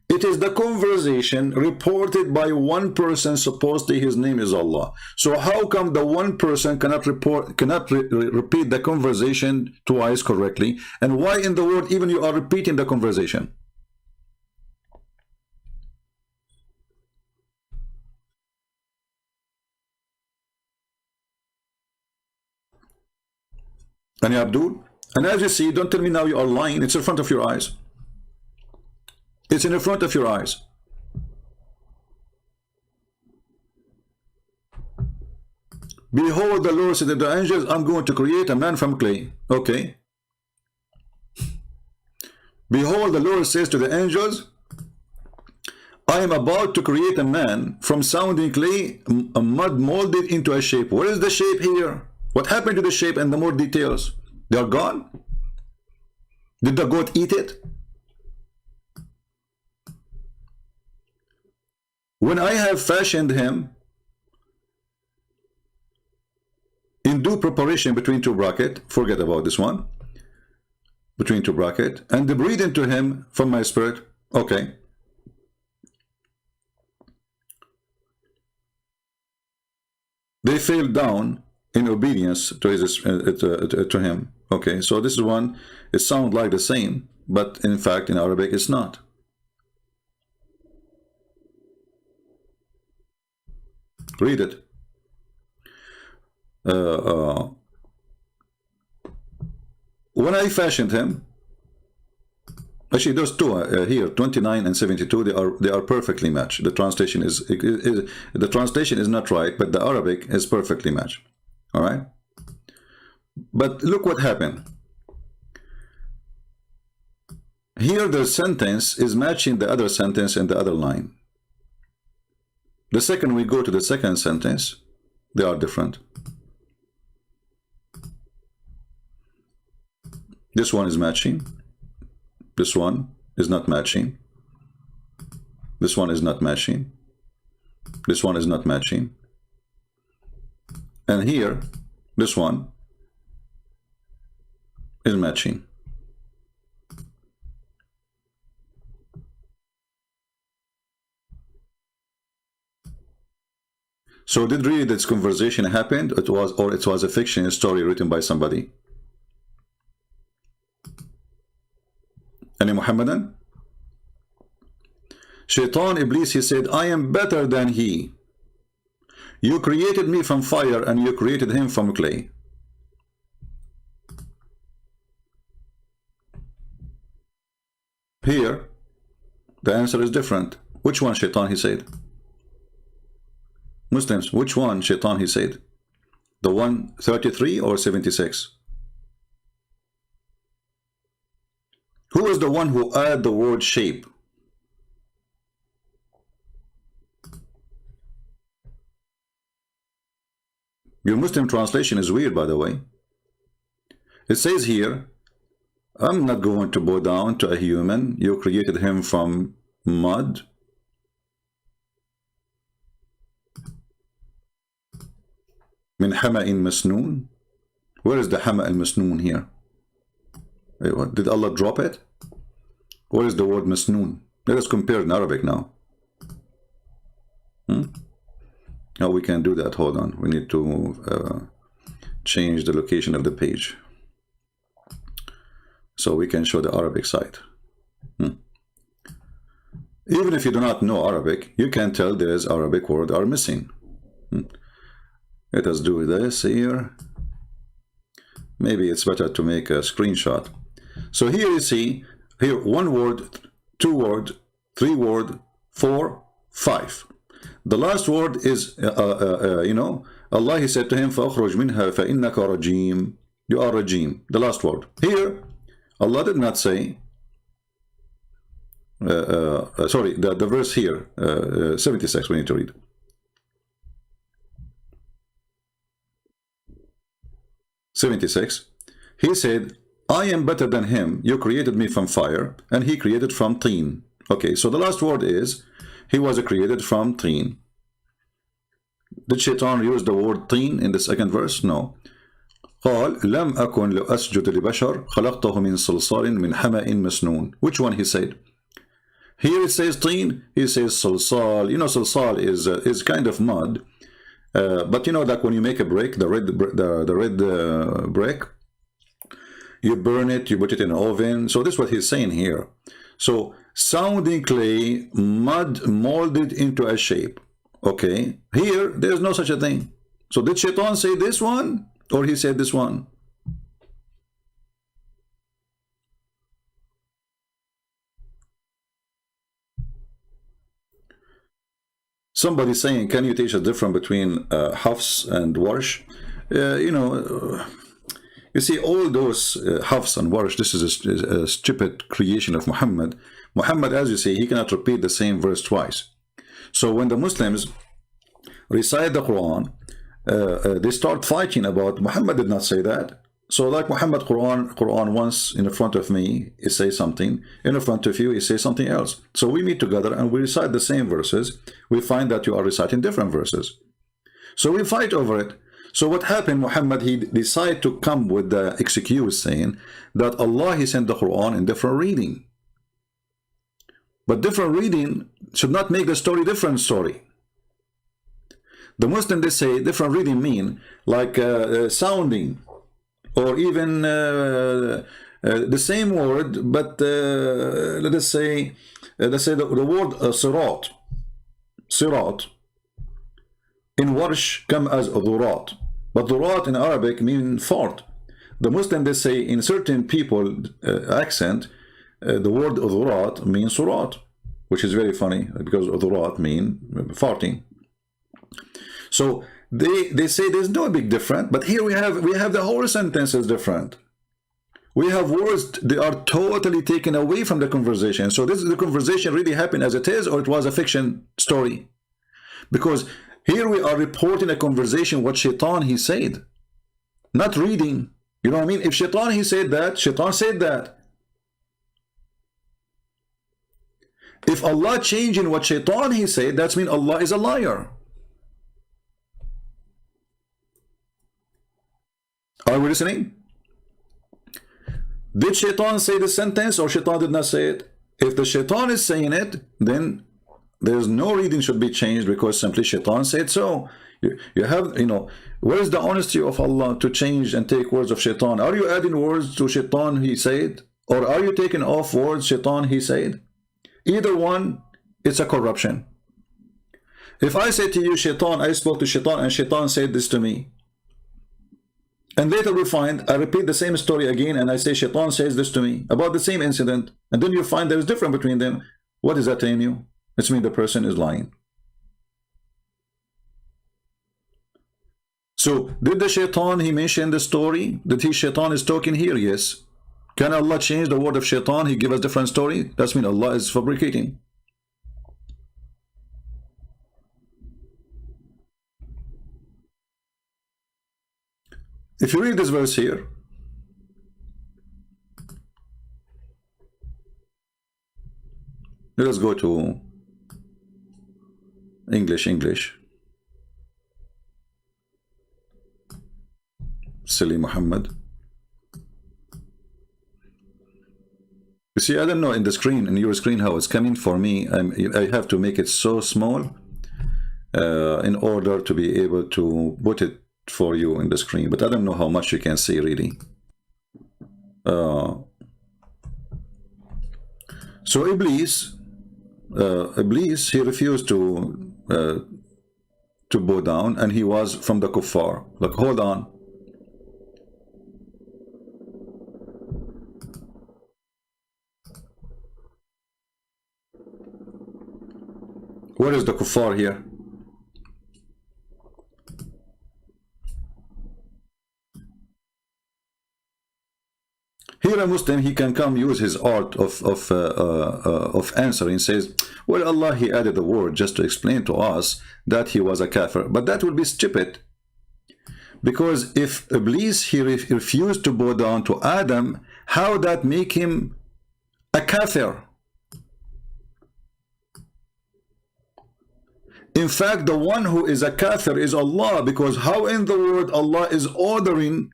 it is the conversation reported by one person, supposedly his name is Allah. So how come the one person cannot repeat the conversation twice correctly? And why in the world even you are repeating the conversation? And Abdul, and as you see, don't tell me now you are lying, it's in front of your eyes. It's in the front of your eyes. Behold, the Lord said to the angels, I'm going to create a man from clay. Okay. Behold, the Lord says to the angels, I am about to create a man from sounding clay, a mud molded into a shape. Where is the shape here? What happened to the shape and the more details? They are gone? Did the goat eat it? When I have fashioned him in due preparation between two brackets, forget about this one, between two brackets, and breathe into him from my spirit. Okay. They fell down in obedience to his to him. Okay, so this is one. It sounds like the same, but in fact, in Arabic, it's not. Read it. When I fashioned him, actually, those two here, 29 and 72, they are perfectly matched. The translation is not right, but the Arabic is perfectly matched. All right. But look what happened. Here, the sentence is matching the other sentence in the other line. The second we go to the second sentence, they are different. This one is matching. This one is not matching. This one is not matching. This one is not matching. And here, this one is matching. So did really this conversation happen? It was a fiction story written by somebody? Any Muhammadan? Shaitan, Iblis, he said, I am better than he. You created me from fire and you created him from clay. Here, the answer is different. Which one, Shaitan, he said? Muslims, which one, Shaitan, he said? The 133 or 76? Who is the one who added the word shape? Your Muslim translation is weird, by the way. It says here, I'm not going to bow down to a human. You created him from mud. Min hama'in masnoon. Where is the hama' al-masnoon here? Did Allah drop it? Where is the word masnoon? Let us compare in Arabic now. Now we can do that. Hold on. We need to change the location of the page so we can show the Arabic side. Even if you do not know Arabic, you can tell there is Arabic word are missing. Let us do this here. Maybe it's better to make a screenshot. So here you see, here 1 word, 2 word, 3 word, 4, 5. The last word is, Allah, he said to him, فَأَخْرُجْ مِنْهَا فَإِنَّكَ رَجِيمٌ. You are rajim. The last word. Here, Allah did not say, sorry, the verse here, 76, we need to read. He said, I am better than him. You created me from fire, and he created from teen. Okay, so the last word is, he was created from teen. Did Shaitan use the word teen in the second verse? No. قال لم أكن لأسجد لبشر خلقته من صلصال من حمأ مسنون. Which one he said? Here it says teen, he says salsal. You know, salsal is kind of mud. But you know that when you make a brick, the red brick, you burn it, you put it in an oven. So this is what he's saying here. So sounding clay, mud molded into a shape. Okay, here there's no such a thing. So did Shaitan say this one, or he said this one? somebody saying, can you teach a difference between Hafs and Warsh? You know, you see, all those Hafs and Warsh, this is a stupid creation of Muhammad. Muhammad, as you say, he cannot repeat the same verse twice. So when the Muslims recite the Quran, they start fighting about Muhammad did not say that. So like Muhammad Quran once in front of me, he says something, in front of you, he says something else. So we meet together and we recite the same verses. We find that you are reciting different verses. So we fight over it. So what happened, Muhammad, he decided to come with the excuse saying that Allah, he sent the Quran in different reading. But different reading should not make the story different story. The Muslim, they say different reading mean like sounding, or even the same word, but let us say the word sirat in Warsh come as dhurat, but dhurat in Arabic mean fart. The Muslim, they say in certain people accent, the word dhurat means surat, which is very funny because dhurat mean farting. So they say there's no big difference, but here we have the whole sentence is different. We have words, they are totally taken away from the conversation. So this is the conversation really happened as it is, or it was a fiction story? Because here we are reporting a conversation, what Shaitan he said, not reading. You know what I mean? If Shaitan he said that, Shaitan said that. If Allah changing what Shaitan he said, that means Allah is a liar. Are we listening? Did Shaitan say the sentence or Shaitan did not say it? If the Shaitan is saying it, then there's no reading should be changed because simply Shaitan said so. You have, you know, where is the honesty of Allah to change and take words of Shaitan? Are you adding words to Shaitan he said? Or are you taking off words Shaitan he said? Either one, it's a corruption. If I say to you, Shaitan, I spoke to Shaitan and Shaitan said this to me, and later we find, I repeat the same story again and I say Shaitan says this to me about the same incident, and then you find there is difference between them, what is that telling you? It means the person is lying. So did the Shaitan he mentioned the story? Did he Shaitan is talking here? Yes. Can Allah change the word of Shaitan? He give us different story? That means Allah is fabricating. If you read this verse here, let us go to English. Silly Muhammad. You see, I don't know in the screen, in your screen, how it's coming for me. I have to make it so small in order to be able to put it for you in the screen, but I don't know how much you can see really. So Iblis, he refused to bow down, and he was from the kuffar. Look, hold on. Where is the kuffar here? Here a Muslim, he can come use his art of answering, says, well, Allah, he added a word just to explain to us that he was a kafir. But that would be stupid. Because if Iblis, he refused to bow down to Adam, how that make him a kafir? In fact, the one who is a kafir is Allah, because how in the world Allah is ordering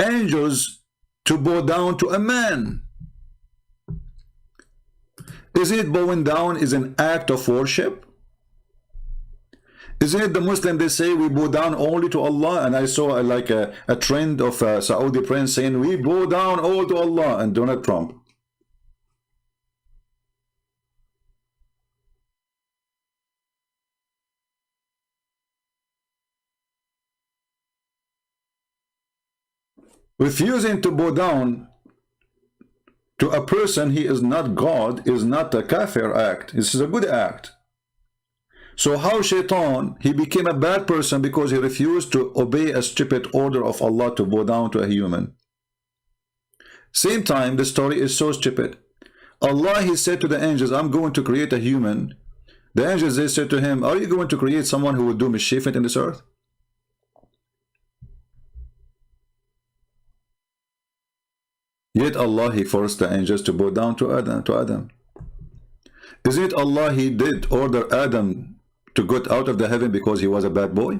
angels to bow down to a man? Isn't it bowing down is an act of worship? Isn't it the Muslim, they say we bow down only to Allah? And I saw like a trend of a Saudi prince saying we bow down all to Allah, and Donald Trump. Refusing to bow down to a person he is not God is not a kafir act. This is a good act. So how Shaitan, he became a bad person because he refused to obey a stupid order of Allah to bow down to a human. Same time, the story is so stupid. Allah, he said to the angels, I'm going to create a human. The angels, they said to him, are you going to create someone who will do mischief in this earth? Yet Allah, he forced the angels to bow down to Adam. Isn't it Allah, he did order Adam to get out of the heaven because he was a bad boy?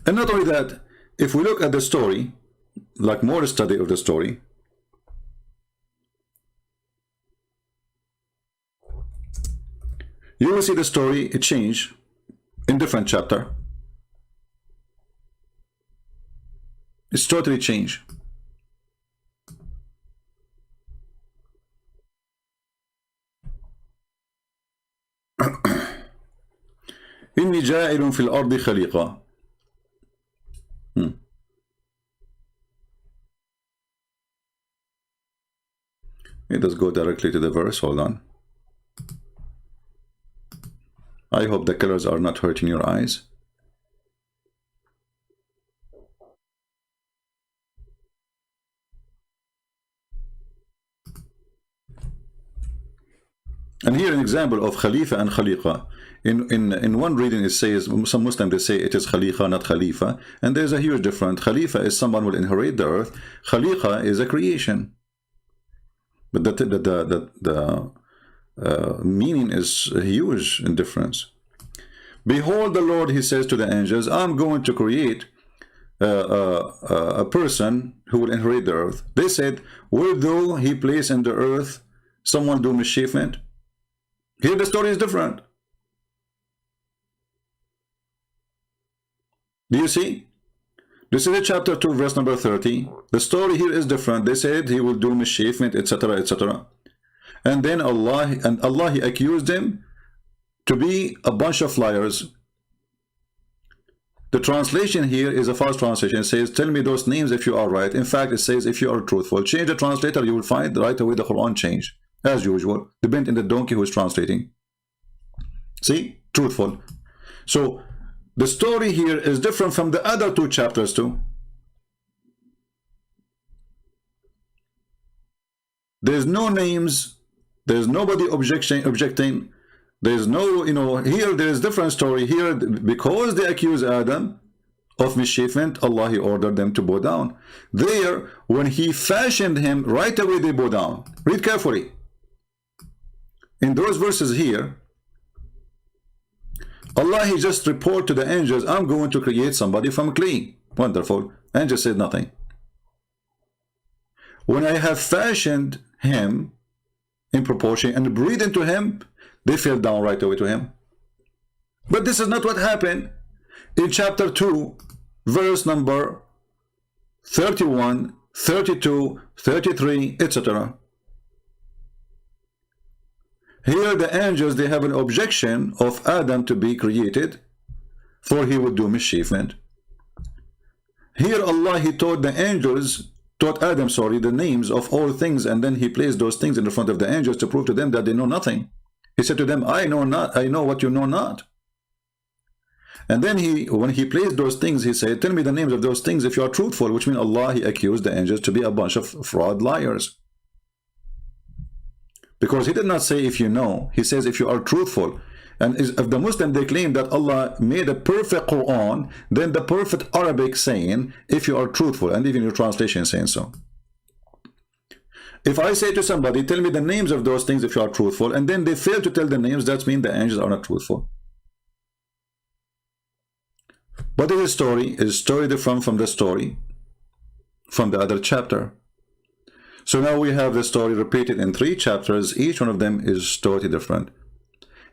And not only that, if we look at the story, like more study of the story, you will see the story, it changed in different chapter. It's totally changed. إني جاعل في الأرض خليقة. Let us go directly to the verse. Hold on. I hope the colors are not hurting your eyes. And here an example of Khalifa and Khaliqa. In one reading it says, some Muslims they say it is Khalifa, not Khalifa, and there's a huge difference. Khalifa is someone who will inherit the earth. Khaliqa is a creation. But the meaning is huge in difference. Behold, the Lord, he says to the angels, I'm going to create a person who will inherit the earth. They said, will though he place in the earth someone do mischievement? Here the story is different. Do you see? This is chapter 2, verse number 30. The story here is different. They said he will do mischievement, etc., etc. And then Allah, he accused them to be a bunch of liars. The translation here is a false translation. It says, tell me those names if you are right. In fact, it says, if you are truthful. Change the translator, you will find right away the Quran change. As usual, depend on the donkey who is translating. See? Truthful. So, the story here is different from the other two chapters too. There's no names. There's nobody objecting. There's no, here there is different story. Here, because they accuse Adam of mischievement, Allah, he ordered them to bow down. There, when he fashioned him, right away they bow down. Read carefully. In those verses here, Allah, he just reported to the angels, I'm going to create somebody from clay. Wonderful. Angels said nothing. When I have fashioned him in proportion and breathed into him, they fell down right away to him. But this is not what happened in chapter 2, verse number 31, 32, 33, etc. Here the angels, they have an objection of Adam to be created, for he would do mischievement. Here Allah, he taught Adam, the names of all things, and then he placed those things in the front of the angels to prove to them that they know nothing. He said to them, I know what you know not. And then when he placed those things, he said, tell me the names of those things if you are truthful, which means Allah, he accused the angels to be a bunch of fraud liars. Because he did not say if you know, he says if you are truthful. And if the Muslim, they claim that Allah made a perfect Quran, then the perfect Arabic saying, if you are truthful, and even your translation is saying so. If I say to somebody, tell me the names of those things if you are truthful, and then they fail to tell the names, that means the angels are not truthful. What is the story? Is story different from the story from the other chapter? So now we have the story repeated in 3 chapters. Each one of them is totally different.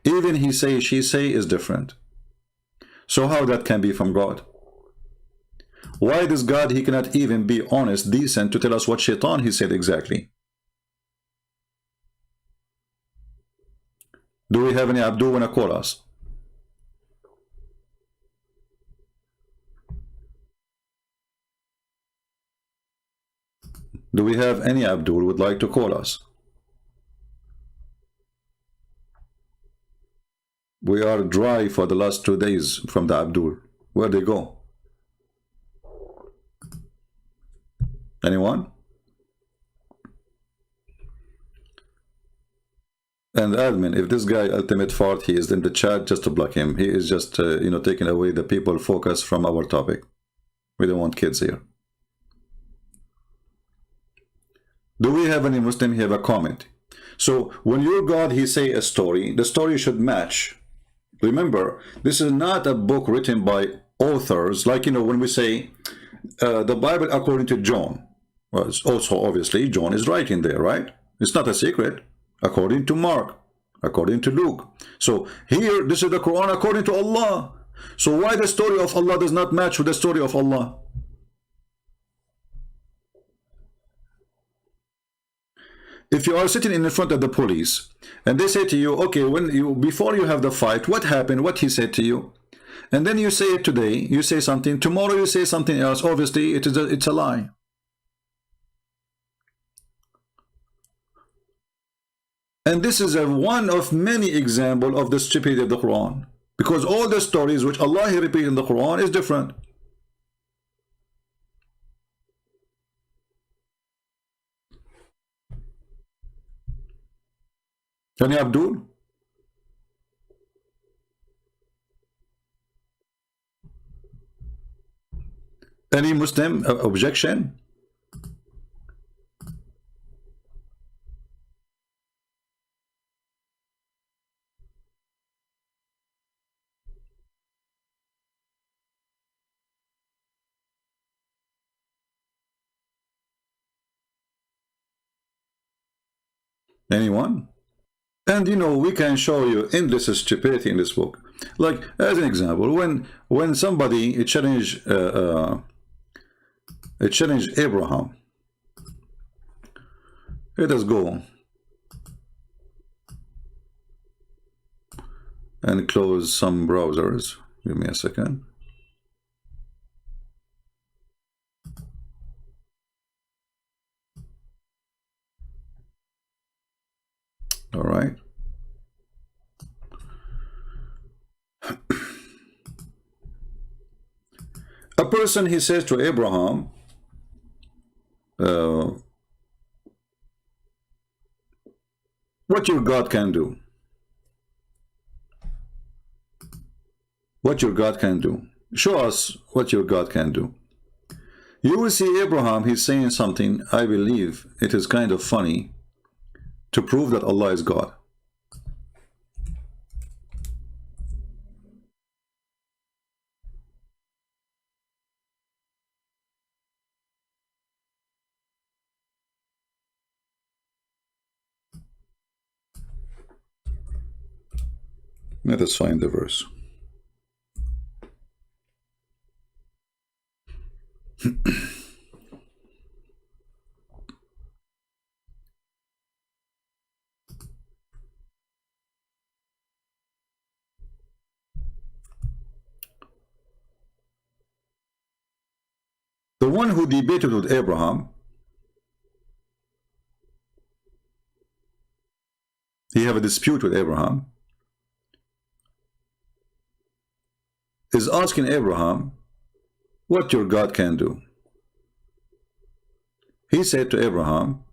Even he say, she say is different. So how that can be from God? Why does God, he cannot even be honest, decent to tell us what Shaitan he said exactly? Do we have any Abdul wanna call us? Do we have any Abdul would like to call us? We are dry for the last 2 days from the Abdul. Where'd they go? Anyone? And admin, if this guy Ultimate Fart, he is in the chat, just to block him. He is just, you know, taking away the people focus from our topic. We don't want kids here. Do we have any Muslim? He have a comment. So when your God, he say a story, the story should match. Remember, this is not a book written by authors. Like, you know, when we say the Bible according to John, well, also obviously John is writing there, right? It's not a secret. According to Mark, according to Luke. So here, this is the Quran according to Allah. So why the story of Allah does not match with the story of Allah? If you are sitting in front of the police and they say to you, okay, before you have the fight, what happened, what he said to you, and then you say it today, you say something, tomorrow you say something else, obviously it's a lie. And this is one of many examples of the stupidity of the Quran, because all the stories which Allah he repeats in the Quran is different. Any Abdul? Any Muslim objection? Anyone? And you know, we can show you endless stupidity in this book. Like, as an example, when somebody challenged Abraham, let us go and close some browsers. Give me a second. All right. A person, he says to Abraham, what your God can do. What your God can do. Show us what your God can do. You will see Abraham, he's saying something, I believe it is kind of funny, to prove that Allah is God. Let us find the verse. The one who debated with Abraham, he have a dispute with Abraham, is asking Abraham what your God can do. He said to Abraham,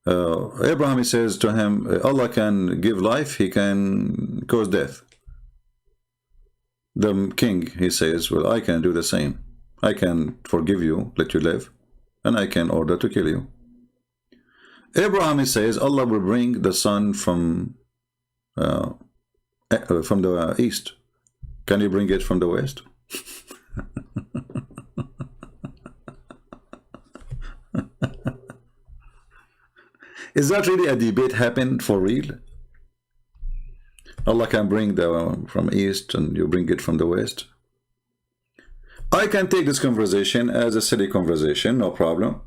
he says to him, Allah can give life, he can cause death. The king, he says, well, I can do the same. I can forgive you, let you live, and I can order to kill you. Abraham, he says, Allah will bring the sun from the east. Can you bring it from the west? Is that really a debate happened for real? Allah can bring the from east and you bring it from the west? I can take this conversation as a silly conversation, no problem.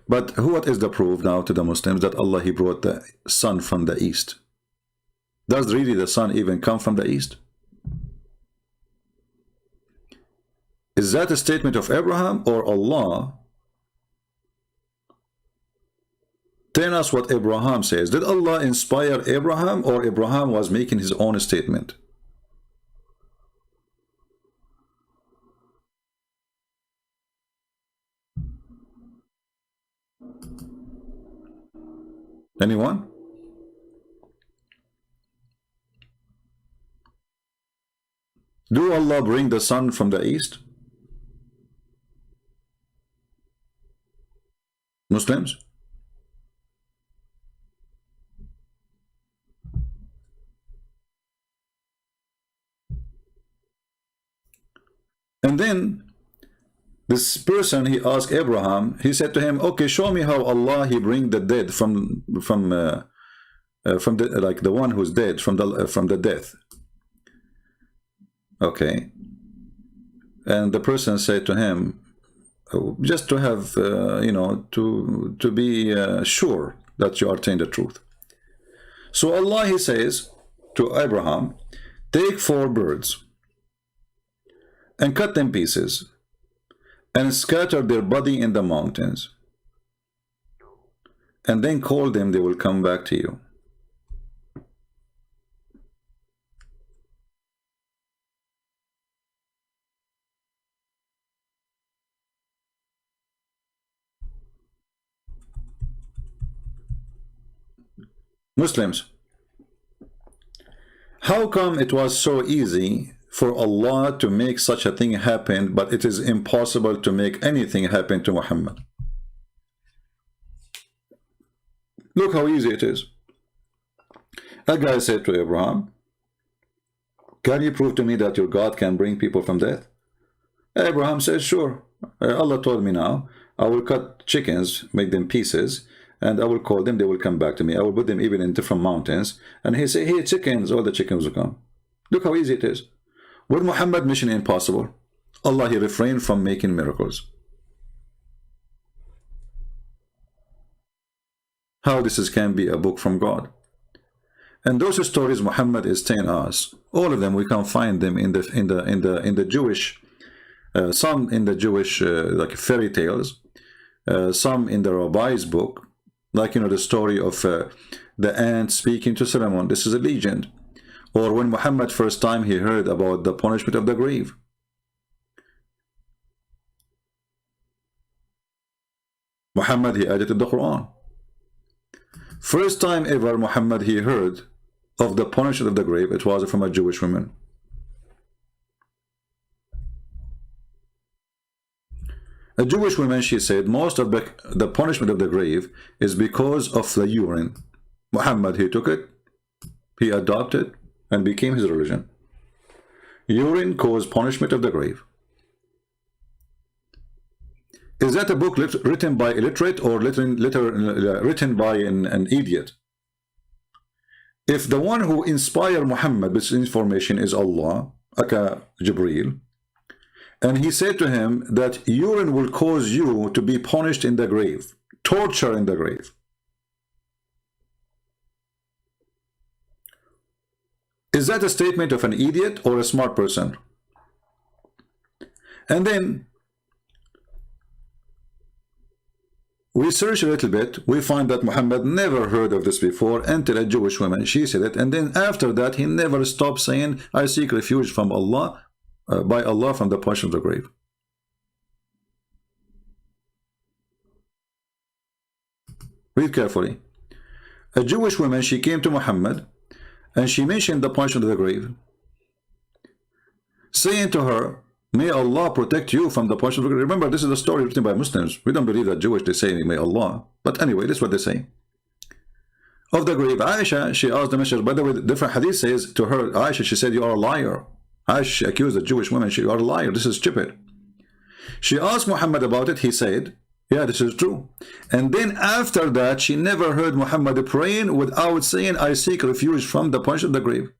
But what is the proof now to the Muslims that Allah, he brought the sun from the east? Does really the sun even come from the east? Is that a statement of Abraham or Allah Tell us what Abraham says. Did Allah inspire Abraham, or Abraham was making his own statement? Anyone? Do Allah bring the sun from the east? Muslims? And then this person, he asked Abraham, he said to him, okay, show me how Allah he bring the dead from the like the one who's dead from the death. Okay. And the person said to him, just to have you know, to be sure that you are telling the truth. So Allah he says to Abraham, take 4 birds and cut them pieces and scatter their body in the mountains, and then call them, they will come back to you. Muslims, how come it was so easy for Allah to make such a thing happen, but it is impossible to make anything happen to Muhammad? Look how easy it is. A guy said to Abraham, can you prove to me that your God can bring people from death? Abraham says, sure. Allah told me now, I will cut chickens, make them pieces, and I will call them, they will come back to me. I will put them even in different mountains. And he said, hey, chickens, all the chickens will come. Look how easy it is. Was Muhammad mission impossible? Allah, he refrained from making miracles. How this can be a book from God? And those stories Muhammad is telling us, all of them we can find them in the Jewish, some in the Jewish like fairy tales, some in the Rabbi's book, like, you know, the story of the ant speaking to Solomon. This is a legend. Or when Muhammad first time he heard about the punishment of the grave. Muhammad he edited the Quran. First time ever Muhammad he heard of the punishment of the grave, it was from a Jewish woman. A Jewish woman, she said, most of the punishment of the grave is because of the urine. Muhammad, he took it, he adopted, and became his religion. Urine caused punishment of the grave. Is that a book written by illiterate or written by an idiot? If the one who inspired Muhammad with information is Allah, aka Jibreel, and he said to him that urine will cause you to be punished in the grave, torture in the grave. Is that a statement of an idiot or a smart person? And then we search a little bit, we find that Muhammad never heard of this before until a Jewish woman, she said it, and then after that he never stopped saying, I seek refuge from Allah, by Allah from the punishment of the grave. Read carefully. A Jewish woman, she came to Muhammad and she mentioned the punishment of the grave, saying to her, may Allah protect you from the punishment of the grave. Remember, this is a story written by Muslims. We don't believe that Jewish, they say may Allah, but anyway, this is what they say. Of the grave, Aisha, she asked the Messenger, by the way, the different hadith says to her, Aisha, she said, you are a liar. Aisha, she accused the Jewish woman, you are a liar, this is stupid. She asked Muhammad about it, he said, yeah, this is true. And then after that, she never heard Muhammad praying without saying, I seek refuge from the punishment of the grave.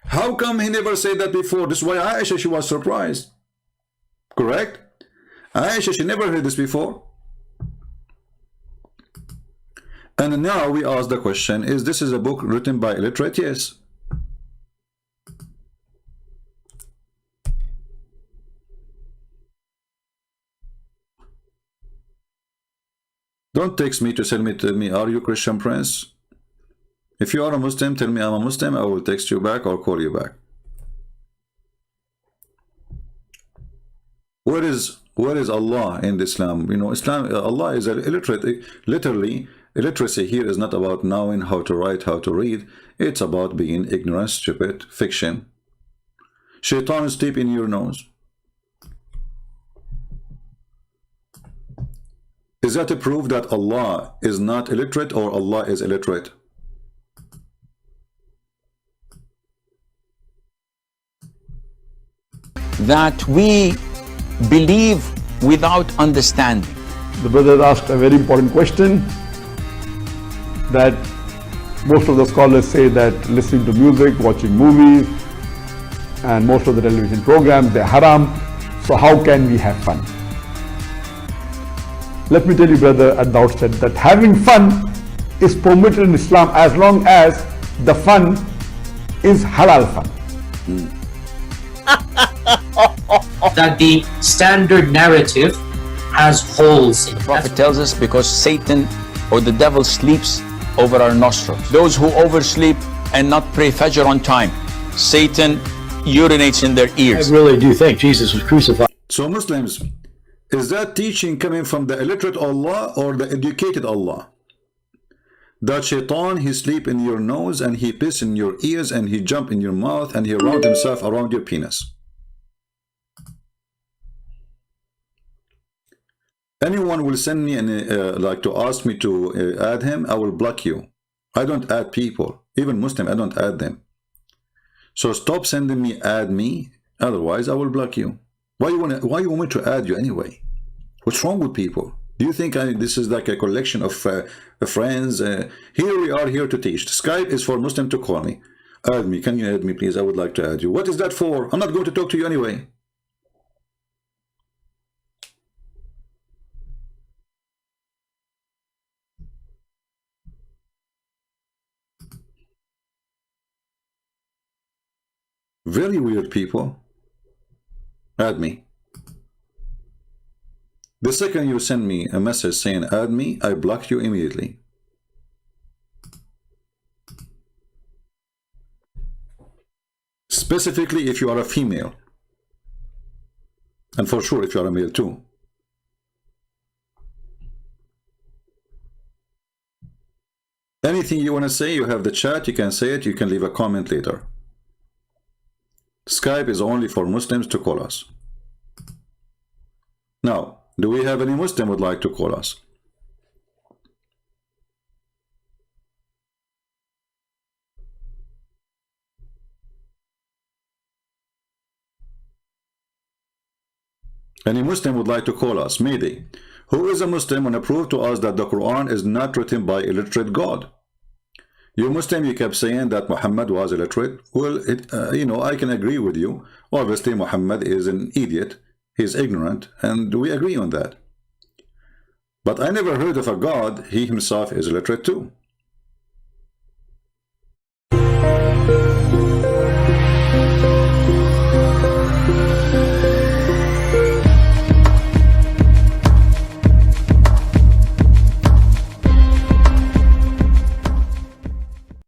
How come he never said that before? This is why Aisha, she was surprised. Correct? Aisha, she never heard this before. And now we ask the question, is this a book written by illiterate? Yes. Don't text me to tell me, are you Christian Prince? If you are a Muslim, tell me I'm a Muslim. I will text you back or call you back. Where is Allah in Islam? You know, Islam, Allah is illiterate. Literally, illiteracy here is not about knowing how to write, how to read. It's about being ignorant, stupid, fiction. Shaitan is deep in your nose. Is that a proof that Allah is not illiterate or Allah is illiterate? That we believe without understanding. The brother asked a very important question, that most of the scholars say that listening to music, watching movies, and most of the television programs, they're haram. So how can we have fun? Let me tell you, brother, at the outset that having fun is permitted in Islam as long as the fun is halal fun. That the standard narrative has holes in it. The Prophet tells us because Satan or the devil sleeps over our nostrils. Those who oversleep and not pray Fajr on time, Satan urinates in their ears. I really do think Jesus was crucified. So Muslims, is that teaching coming from the illiterate Allah or the educated Allah? That Shaitan, he sleep in your nose and he piss in your ears and he jump in your mouth and he round himself around your penis. Anyone will send me like to ask me to add him, I will block you. I don't add people, even Muslim, I don't add them. So stop sending me add me, otherwise I will block you. Why you want me to add you anyway? What's wrong with people? Do you think this is like a collection of friends? Here we are here to teach. Skype is for Muslim to call me. Add me, can you add me please? I would like to add you. What is that for? I'm not going to talk to you anyway. Very weird people. Add me. The second you send me a message saying add me, I block you immediately. Specifically if you are a female. And for sure if you are a male too. Anything you want to say, you have the chat, you can say it, you can leave a comment later. Skype is only for Muslims to call us. Now, do we have any Muslim would like to call us? Any Muslim would like to call us? Maybe. Who is a Muslim and prove to us that the Quran is not written by illiterate God? You Muslim, you kept saying that Muhammad was illiterate. Well, you know, I can agree with you. Obviously, Muhammad is an idiot. He's ignorant, and we agree on that. But I never heard of a God, he himself is illiterate too.